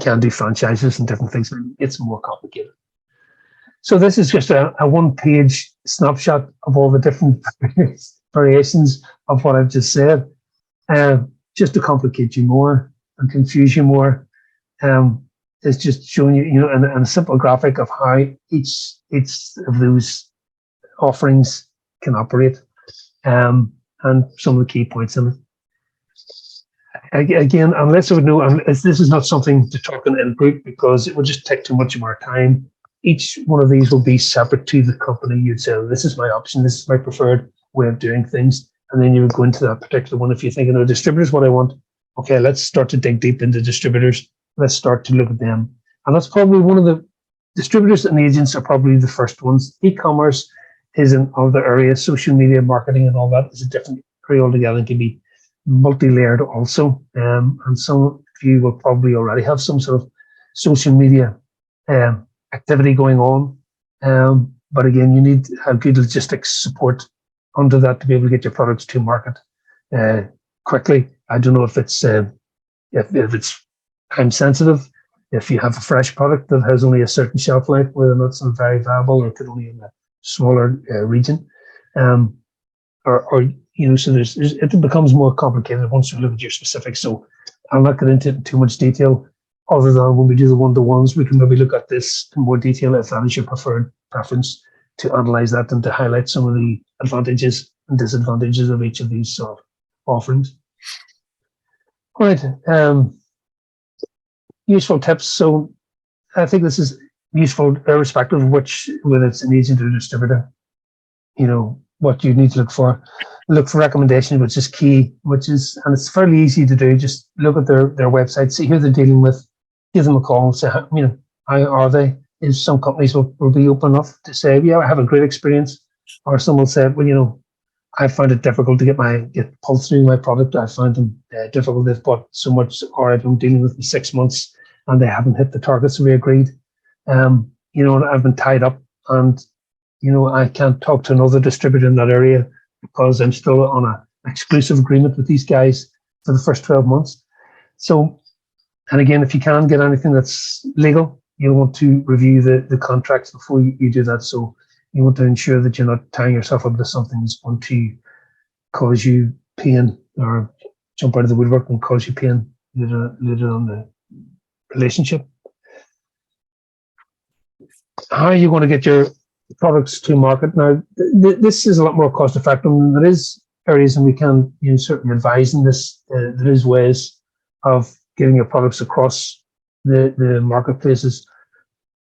can do franchises and different things, but it's more complicated. So this is just a one-page snapshot of all the different variations of what I've just said, just to complicate you more and confuse you more. It's just showing you, in a simple graphic of how each of those offerings can operate, and some of the key points in it. Again, unless I would know, unless this is not something to talk in group because it would just take too much of our time. Each one of these will be separate to the company. You'd say, this is my option, this is my preferred way of doing things. And then you would go into that particular one. If you're thinking, distributors, what I want, okay, let's start to dig deep into distributors. Let's start to look at them. And that's probably one of the distributors and agents are probably the first ones. E-commerce is in other areas. Social media marketing and all that is a different area altogether and can be multi-layered also. And some of you will probably already have some sort of social media activity going on. But again, you need to have good logistics support under that to be able to get your products to market quickly. I don't know if it's if it's time sensitive, if you have a fresh product that has only a certain shelf life, whether or not it's very viable or could only in a smaller region, or so it becomes more complicated once you look at your specifics. So I'll not get into it in too much detail, other than when we do the one-to-ones, we can maybe look at this in more detail if that is your preferred preference, to analyze that and to highlight some of the advantages and disadvantages of each of these sort of offerings. All right, useful tips. So I think this is useful irrespective of whether it's an agent or distributor. What you need to look for. Look for recommendations, which is key, and it's fairly easy to do. Just look at their website, see who they're dealing with, give them a call and say, how are they? Is some companies will be open enough to say, yeah, I have a great experience, or some will say, well, I find it difficult to get pulled through my product. I find them difficult. They've bought so much, or I've been dealing with them 6 months and they haven't hit the targets we agreed. I've been tied up, and I can't talk to another distributor in that area because I'm still on an exclusive agreement with these guys for the first 12 months. So, and again, if you can get anything that's legal, you want to review the contracts before you do that. So you want to ensure that you're not tying yourself up to something that's going to cause you pain or jump out of the woodwork and cause you pain later on the relationship. How are you going to get your products to market? Now, this is a lot more cost effective, and there is areas, and we can certainly advise in this. There is ways of getting your products across the marketplaces,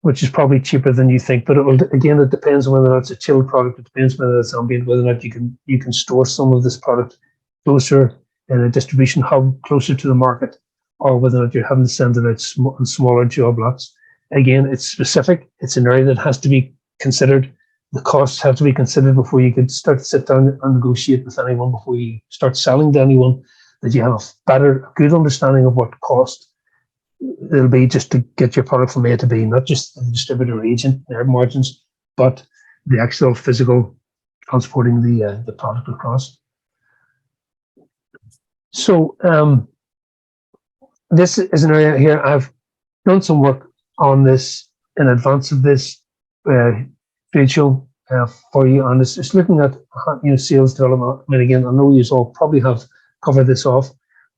which is probably cheaper than you think. But it depends on whether or not it's a chilled product. It depends whether it's ambient, whether or not you can store some of this product closer in a distribution hub closer to the market, or whether or not you're having to send it out in smaller job lots. Again, it's specific. It's an area that has to be considered. The costs have to be considered before you can start to sit down and negotiate with anyone, before you start selling to anyone, that you have a good understanding of what cost it'll be just to get your product from A to B, not just the distributor or agent, their margins, but the actual physical transporting the product across. So this is an area here. I've done some work on this in advance of this trade show for you, and it's looking at sales development. I mean, again, I know you all probably have covered this off,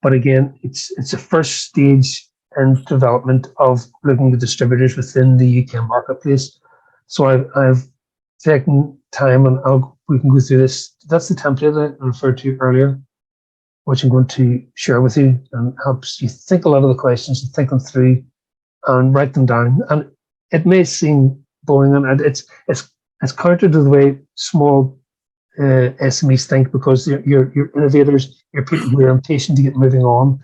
but again, it's a first stage in development of looking at distributors within the UK marketplace. So I've taken time, and we can go through this. That's the template I referred to earlier, which I'm going to share with you, and helps you think a lot of the questions and think them through and write them down. And it may seem boring, and it's counter to the way small SMEs think, because you're innovators, you're people who are impatient to get moving on,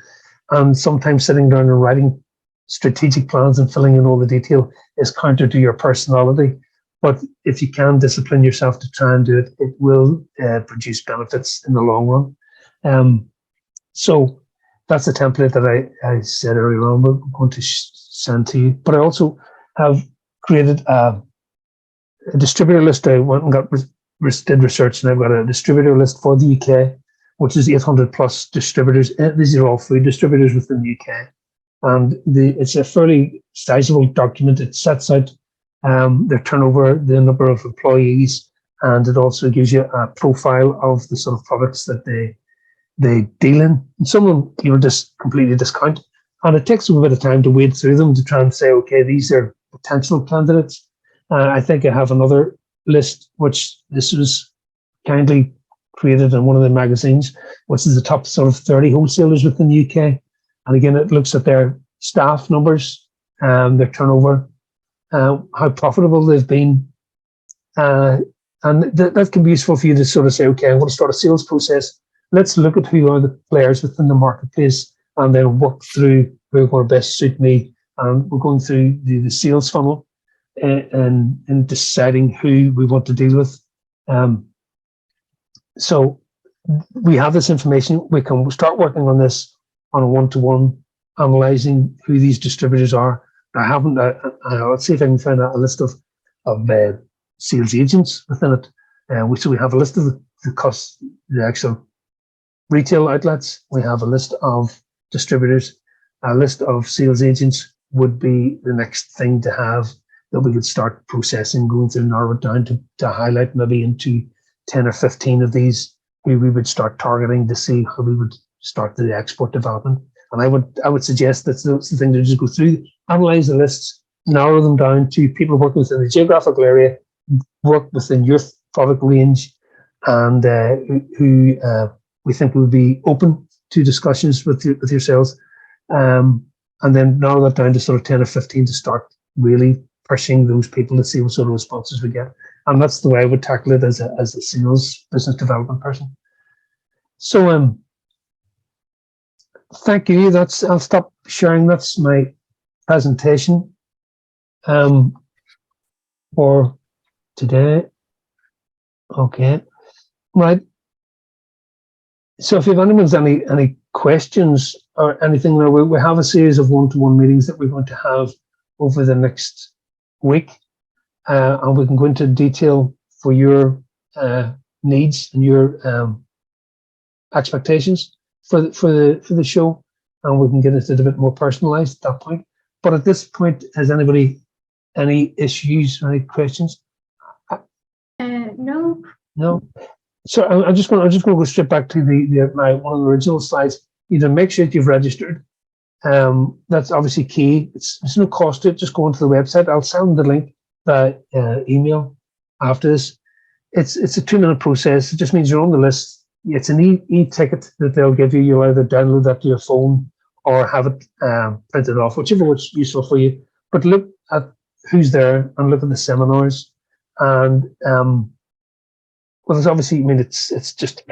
and sometimes sitting down and writing strategic plans and filling in all the detail is counter to your personality. But if you can discipline yourself to try and do it, it will produce benefits in the long run. So that's the template that I said earlier on. We're going to send to you. But I also have created a distributor list. I went and did research, and I've got a distributor list for the UK, which is 800 plus distributors. These are all food distributors within the UK. And it's a fairly sizable document. It sets out their turnover, the number of employees, and it also gives you a profile of the sort of products that they deal in. And some of them just completely discount. And it takes them a bit of time to wade through them to try and say, okay, these are potential candidates. I think I have another list, which this was kindly created in one of the magazines, which is the top sort of 30 wholesalers within the UK. And again, it looks at their staff numbers, their turnover, how profitable they've been. And that can be useful for you to sort of say, okay, I want to start a sales process. Let's look at who are the players within the marketplace and then work through who are going to best suit me. And we're going through the sales funnel and deciding who we want to deal with. So we have this information. We can start working on this on a one-to-one, analysing who these distributors are. I haven't. Let's see if I can find out a list of sales agents within it. So we have a list of the actual retail outlets. We have a list of distributors. A list of sales agents would be the next thing to have that we could start processing, going through, narrow it down to highlight maybe into 10 or 15 of these who we would start targeting to see how we would start the export development. And I would suggest that's the thing to just go through, analyse the lists, narrow them down to people working within the geographical area, work within your product range, and who we think would be open to discussions with yourselves. And then narrow that down to sort of 10 or 15 to start really pushing those people to see what sort of responses we get. And that's the way I would tackle it as a sales business development person. So thank you. I'll stop sharing. That's my presentation for today. Okay. Right. So if anyone's any questions or anything, we have a series of one-to-one meetings that we're going to have over the next week, and we can go into detail for your needs and your expectations for the show, and we can get it a bit more personalised at that point. But at this point, has anybody any issues or any questions?
No.
No. So I'm just going to go straight back to my one of the original slides. Make sure that you've registered. That's obviously key. It's no cost to it. Just go onto the website. I'll send the link by email after this. It's a 2-minute process. It just means you're on the list. It's an e-ticket that they'll give you. You'll either download that to your phone or have it printed off, whichever was useful for you. But look at who's there and look at the seminars. And well, there's obviously, it's just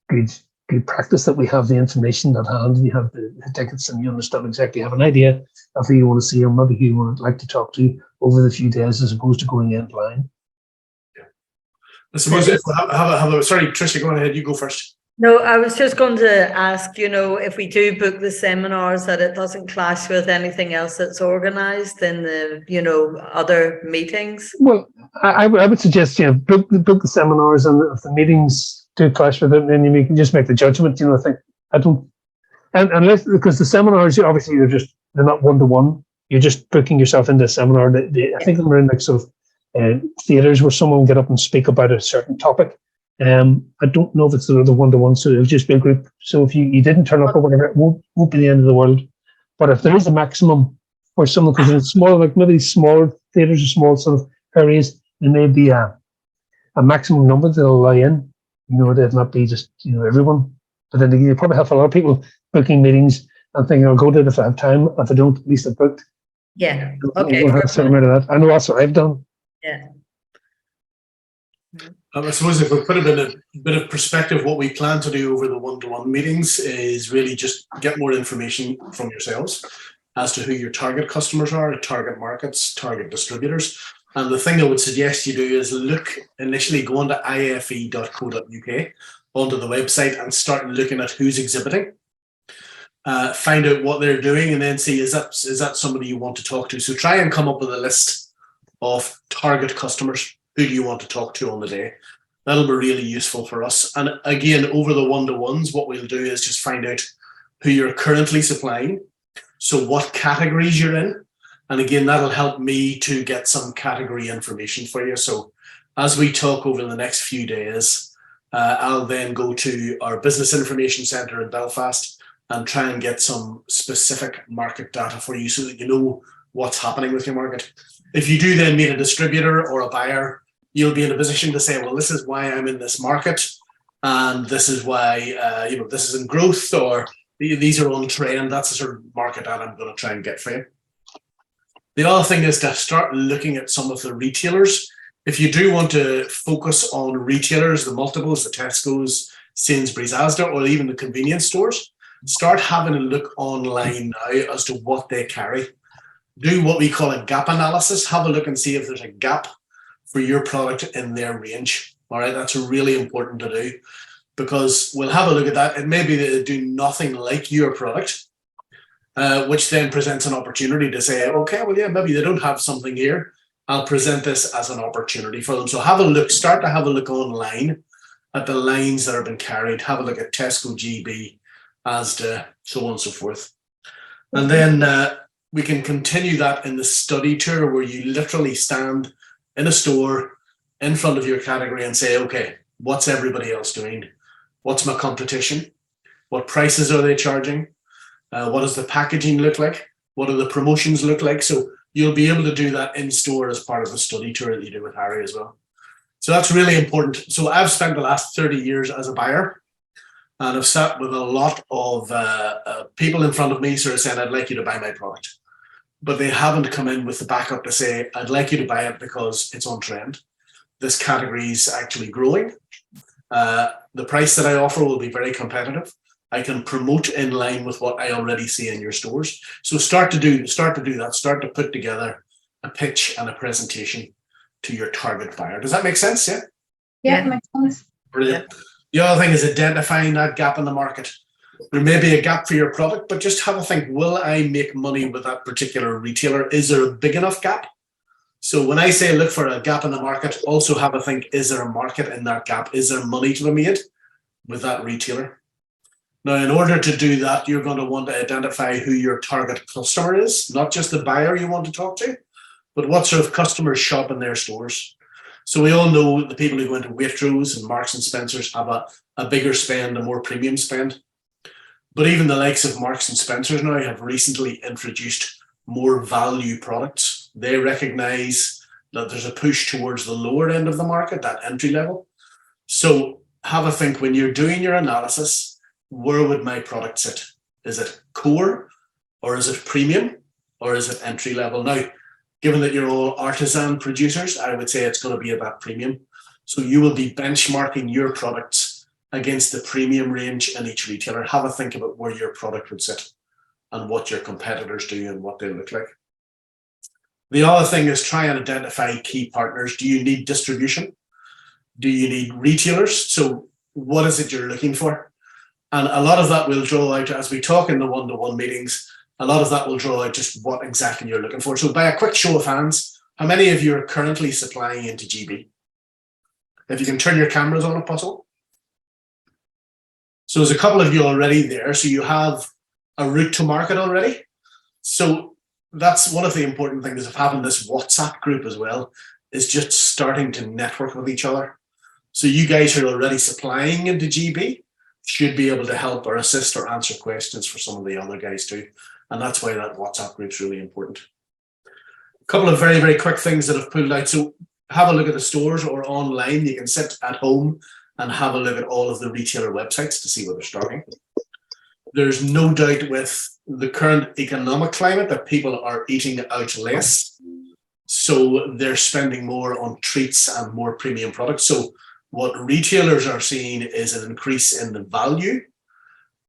good practice that we have the information at hand. You have the tickets and you understand exactly, have an idea of who you want to see or maybe who you would like to talk to over the few days as opposed to going in blind.
Yeah. I suppose if we sorry, Tricia, go on ahead. You go first.
No, I was just going to ask, if we do book the seminars, that it doesn't clash with anything else that's organised in the, other meetings.
Well, I would suggest, book the seminars, and if the meetings do clash with it, then you can just make the judgment. Unless, because the seminars, obviously they're not one-to-one. You're just booking yourself into a seminar. I think they're in like sort of theatres where someone will get up and speak about a certain topic. I don't know if it's the one-to-one, so it'll just be a group. So if you didn't turn up or whatever, it won't be the end of the world. But if there is a maximum where someone, because it's smaller, like maybe smaller theatres or small sort of areas, there may be a maximum number they'll allow in. It'll not be just everyone. But then you probably have a lot of people booking meetings and thinking, I'll go to it if I have time. If I don't, at least I've booked.
Yeah. Okay.
We'll have a certain amount of that. I know that's what I've done.
Yeah.
I suppose if we put it in a bit of perspective, what we plan to do over the one-to-one meetings is really just get more information from yourselves as to who your target customers are, target markets, target distributors. And the thing I would suggest you do is initially go onto ife.co.uk, onto the website, and start looking at who's exhibiting. Find out what they're doing, and then see, is that somebody you want to talk to? So try and come up with a list of target customers. Who do you want to talk to on the day? That'll be really useful for us. And again, over the one-to-ones, what we'll do is just find out who you're currently supplying, so what categories you're in. And again, that'll help me to get some category information for you. So as we talk over the next few days, I'll then go to our Business Information Centre in Belfast and try and get some specific market data for you so that you know what's happening with your market. If you do then meet a distributor or a buyer, you'll be in a position to say, well, this is why I'm in this market, and this is why this is in growth, or these are on trend. That's the sort of market that I'm going to try and get for you. The other thing is to start looking at some of the retailers. If you do want to focus on retailers, the multiples, the Tesco's, Sainsbury's, Asda, or even the convenience stores, start having a look online now as to what they carry. Do what we call a gap analysis. Have a look and see if there's a gap for your product in their range. All right, that's really important to do, because we'll have a look at that. It may be that they do nothing like your product, which then presents an opportunity to say, okay, well, yeah, maybe they don't have something here. I'll present this as an opportunity for them. So have a look, start to have a look online at the lines that have been carried. Have a look at Tesco, GB, Asda, so on and so forth. And then we can continue that in the study tour, where you literally stand in a store in front of your category and say, okay, what's everybody else doing? What's my competition? What prices are they charging? What does the packaging look like? What do the promotions look like? So you'll be able to do that in store as part of the study tour that you do with Harry as well. So that's really important. So I've spent the last 30 years as a buyer, and I've sat with a lot of people in front of me sort of saying, I'd like you to buy my product. But they haven't come in with the backup to say, I'd like you to buy it because it's on trend. This category is actually growing. The price that I offer will be very competitive. I can promote in line with what I already see in your stores. So start to do that. Start to put together a pitch and a presentation to your target buyer. Does that make sense? Yeah.
Yeah, makes sense.
Brilliant. The other thing is identifying that gap in the market. There may be a gap for your product, but just have a think, will I make money with that particular retailer? Is there a big enough gap? So when I say look for a gap in the market, also have a think, is there a market in that gap? Is there money to be made with that retailer? Now, in order to do that, you're going to want to identify who your target customer is, not just the buyer you want to talk to, but what sort of customers shop in their stores. So we all know the people who go into Waitrose and Marks and Spencer's have a bigger spend, a more premium spend. But even the likes of Marks and Spencer's now have recently introduced more value products. They recognize that there's a push towards the lower end of the market, that entry level. So have a think, when you're doing your analysis, where would my product sit? Is it core, or is it premium, or is it entry level? Now, given that you're all artisan producers, I would say it's going to be about premium. So you will be benchmarking your products against the premium range in each retailer. Have a think about where your product would sit and what your competitors do and what they look like. The other thing is try and identify key partners. Do you need distribution? Do you need retailers? So what is it you're looking for? And a lot of that will draw out, as we talk in the one-to-one meetings, a lot of that will draw out just what exactly you're looking for. So by a quick show of hands, how many of you are currently supplying into GB? If you can turn your cameras on if possible. So there's a couple of you already there. So you have a route to market already. So that's one of the important things of having this WhatsApp group as well, is just starting to network with each other. So you guys who are already supplying into GB should be able to help or assist or answer questions for some of the other guys too. And that's why that WhatsApp group is really important. A couple of very, very quick things that I've pulled out. So have a look at the stores or online. You can sit at home and have a look at all of the retailer websites to see what they're starting. There's no doubt with the current economic climate that people are eating out less. So they're spending more on treats and more premium products. So what retailers are seeing is an increase in the value,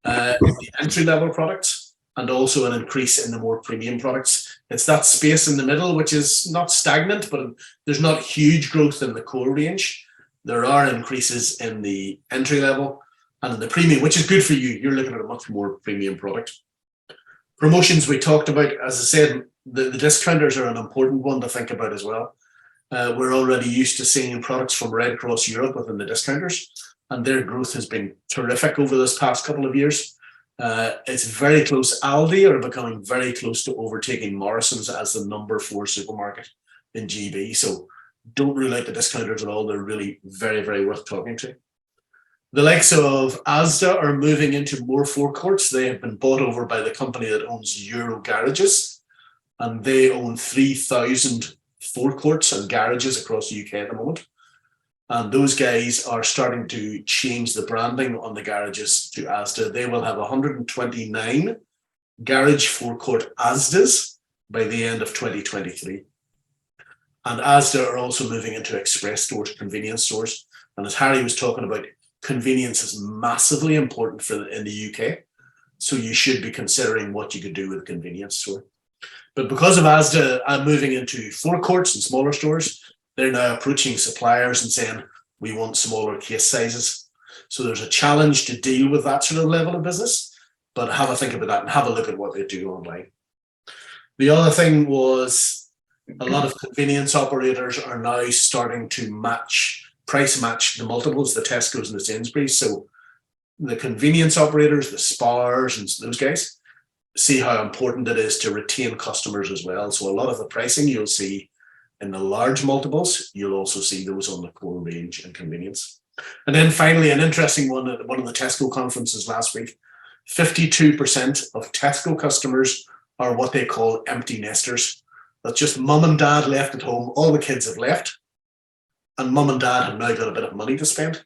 the entry-level products, and also an increase in the more premium products. It's that space in the middle, which is not stagnant, but there's not huge growth in the core range. There are increases in the entry-level and in the premium, which is good for you. You're looking at a much more premium product. Promotions we talked about, as I said, the discounters are an important one to think about as well. We're already used to seeing products from Red Cross Europe within the discounters, and their growth has been terrific over this past couple of years. It's very close. Aldi are becoming very close to overtaking Morrison's as the number 4 supermarket in GB. So don't rule out the discounters at all. They're really very, very worth talking to. The likes of Asda are moving into more forecourts. They have been bought over by the company that owns Euro Garages, and they own 3,000 forecourts and garages across the UK at the moment. And those guys are starting to change the branding on the garages to Asda. They will have 129 garage forecourt Asdas by the end of 2023. And Asda are also moving into express stores, convenience stores. And as Harry was talking about, convenience is massively important in the UK. So you should be considering what you could do with a convenience store. But because of Asda moving into forecourts and smaller stores, they're now approaching suppliers and saying, we want smaller case sizes. So there's a challenge to deal with that sort of level of business, but have a think about that and have a look at what they do online. The other thing was a lot of convenience operators are now starting to price match the multiples, the Tesco's and the Sainsbury's. So the convenience operators, the Spars and those guys, see how important it is to retain customers as well. So a lot of the pricing you'll see in the large multiples, you'll also see those on the core range and convenience. And then finally, an interesting one at one of the Tesco conferences last week, 52% of Tesco customers are what they call empty nesters. That's just mum and dad left at home, all the kids have left, and mum and dad have now got a bit of money to spend.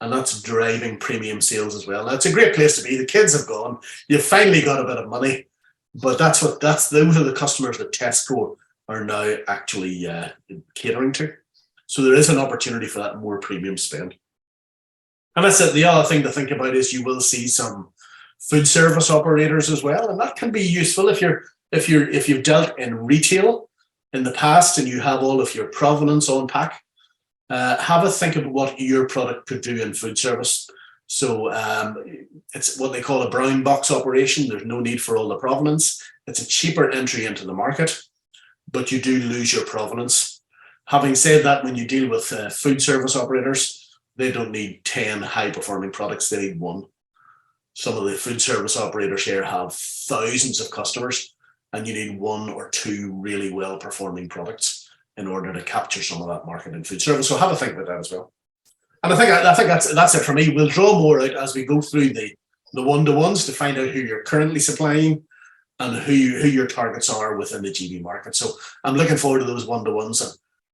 And that's driving premium sales as well. Now, it's a great place to be. The kids have gone. You've finally got a bit of money. But those are the customers that Tesco are now actually catering to. So there is an opportunity for that more premium spend. And that's it. The other thing to think about is you will see some food service operators as well. And that can be useful if you've dealt in retail in the past and you have all of your provenance on pack. Have a think about what your product could do in food service. So it's what they call a brown box operation. There's no need for all the provenance. It's a cheaper entry into the market, but you do lose your provenance. Having said that, when you deal with food service operators, they don't need 10 high-performing products. They need one. Some of the food service operators here have thousands of customers, and you need one or two really well-performing products in order to capture some of that market in food service. So have a think about that as well. And I think that's it for me. We'll draw more out as we go through the one-to-ones to find out who you're currently supplying and who your targets are within the GB market. So I'm looking forward to those one-to-ones.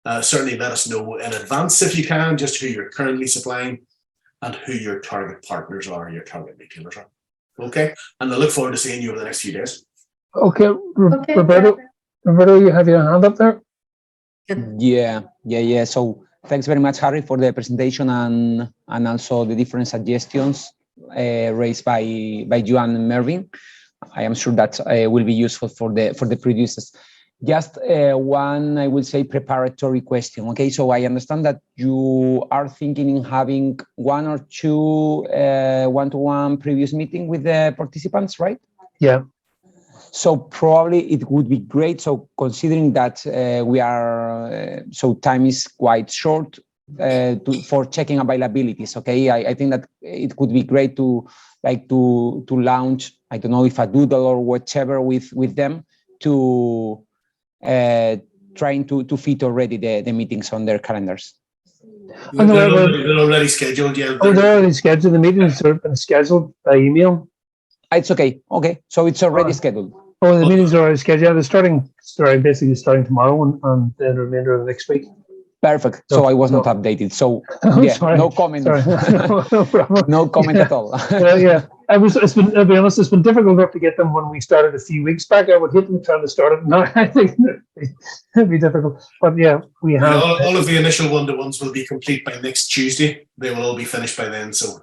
And certainly let us know in advance if you can, just who you're currently supplying and who your target partners are, your target retailers are. Okay? And I look forward to seeing you over the next few days.
Okay, Roberto, you have your hand up there?
Yeah. So thanks very much, Harry, for the presentation and also the different suggestions raised by you and Mervyn. I am sure that will be useful for the producers. Just one, I will say, preparatory question. Okay, so I understand that you are thinking in having one or two one-to-one previous meeting with the participants, right?
Yeah.
So probably it would be great. So considering that we are, so time is quite short for checking availabilities. Okay, I think that it could be great to launch, I don't know if a doodle or whatever with them to trying to fit already the meetings on their calendars.
They're already scheduled, yeah.
They're already scheduled. The meetings have been scheduled by email.
It's okay. So it's already scheduled.
Oh, the meetings are already scheduled. They're basically starting tomorrow and then the remainder of next week.
Perfect. So I was not updated. So yeah, no comment.
No problem.
No comment at all.
Yeah. I'll be honest, it's been difficult enough to get them when we started a few weeks back. I would hate them trying to start it now. I think it'd be difficult. But yeah, we have
all of the initial one-to-ones will be complete by next Tuesday. They will all be finished by then. So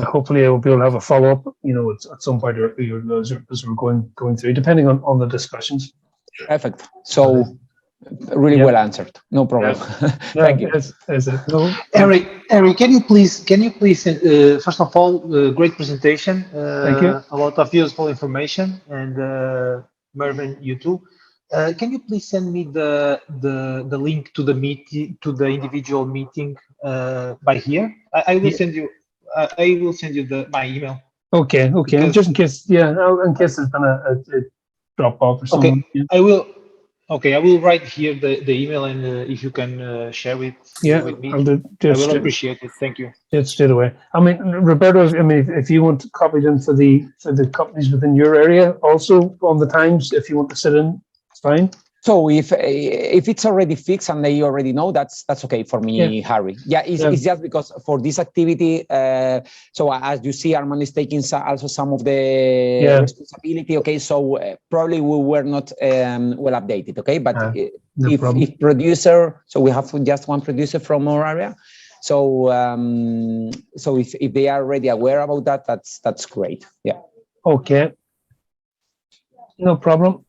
hopefully I will be able to have a follow-up, at some point or as we're going through, depending on the discussions.
Perfect. So really well answered. No problem. Thank you.
Eric, can you please, first of all, great presentation.
Thank you.
A lot of useful information, and Mervyn, you too. Can you please send me the link to the meeting, to the individual meeting by here? I will send you. I will send you my email.
Okay. Because, just in case, in case there's been a drop off or something.
Okay, I will write here the email, and if you can share with me, I will appreciate it. Thank you.
It's straight away. I mean, Roberto, if you want to copy them for the companies within your area, also on the times, if you want to sit in, it's fine.
So if it's already fixed and they already know, that's okay for me, Harry. Yeah, it's just because for this activity, so as you see, Armand is taking also some of the responsibility. Okay, so probably we were not well updated. Okay, but if producer, so we have just one producer from our area. So so if they are already aware about that, that's great. Yeah.
Okay. No problem.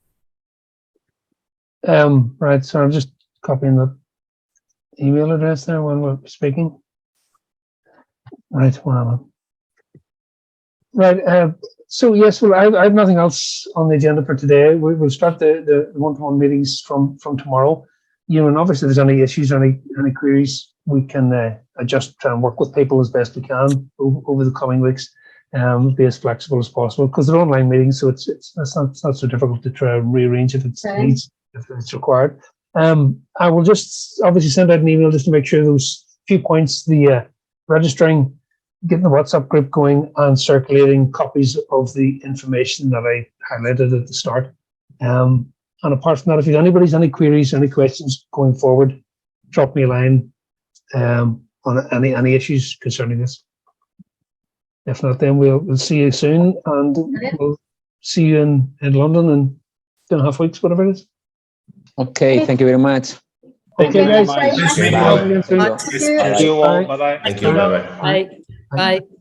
Right, so I'm just copying the email address there when we're speaking. Right, wow. Right, so yes, well, I have nothing else on the agenda for today. We'll start the one-to-one meetings from tomorrow. You know, and obviously, if there's any issues or any queries, we can just try and work with people as best we can over the coming weeks. Be as flexible as possible because they're online meetings, so it's not so difficult to try and rearrange if it's required. I will just obviously send out an email just to make sure those few points, the registering, getting the WhatsApp group going, and circulating copies of the information that I highlighted at the start. And apart from that, if anybody's any queries, any questions going forward, drop me a line on any issues concerning this. If not, then we'll see you soon, and we'll see you in London in 2.5 weeks, whatever it is.
Okay, thank you very much.
Thank you, guys.
Nice meeting you.
Bye.
Thank you all. Bye-bye.
Thank you. Bye-bye.
Bye. Bye.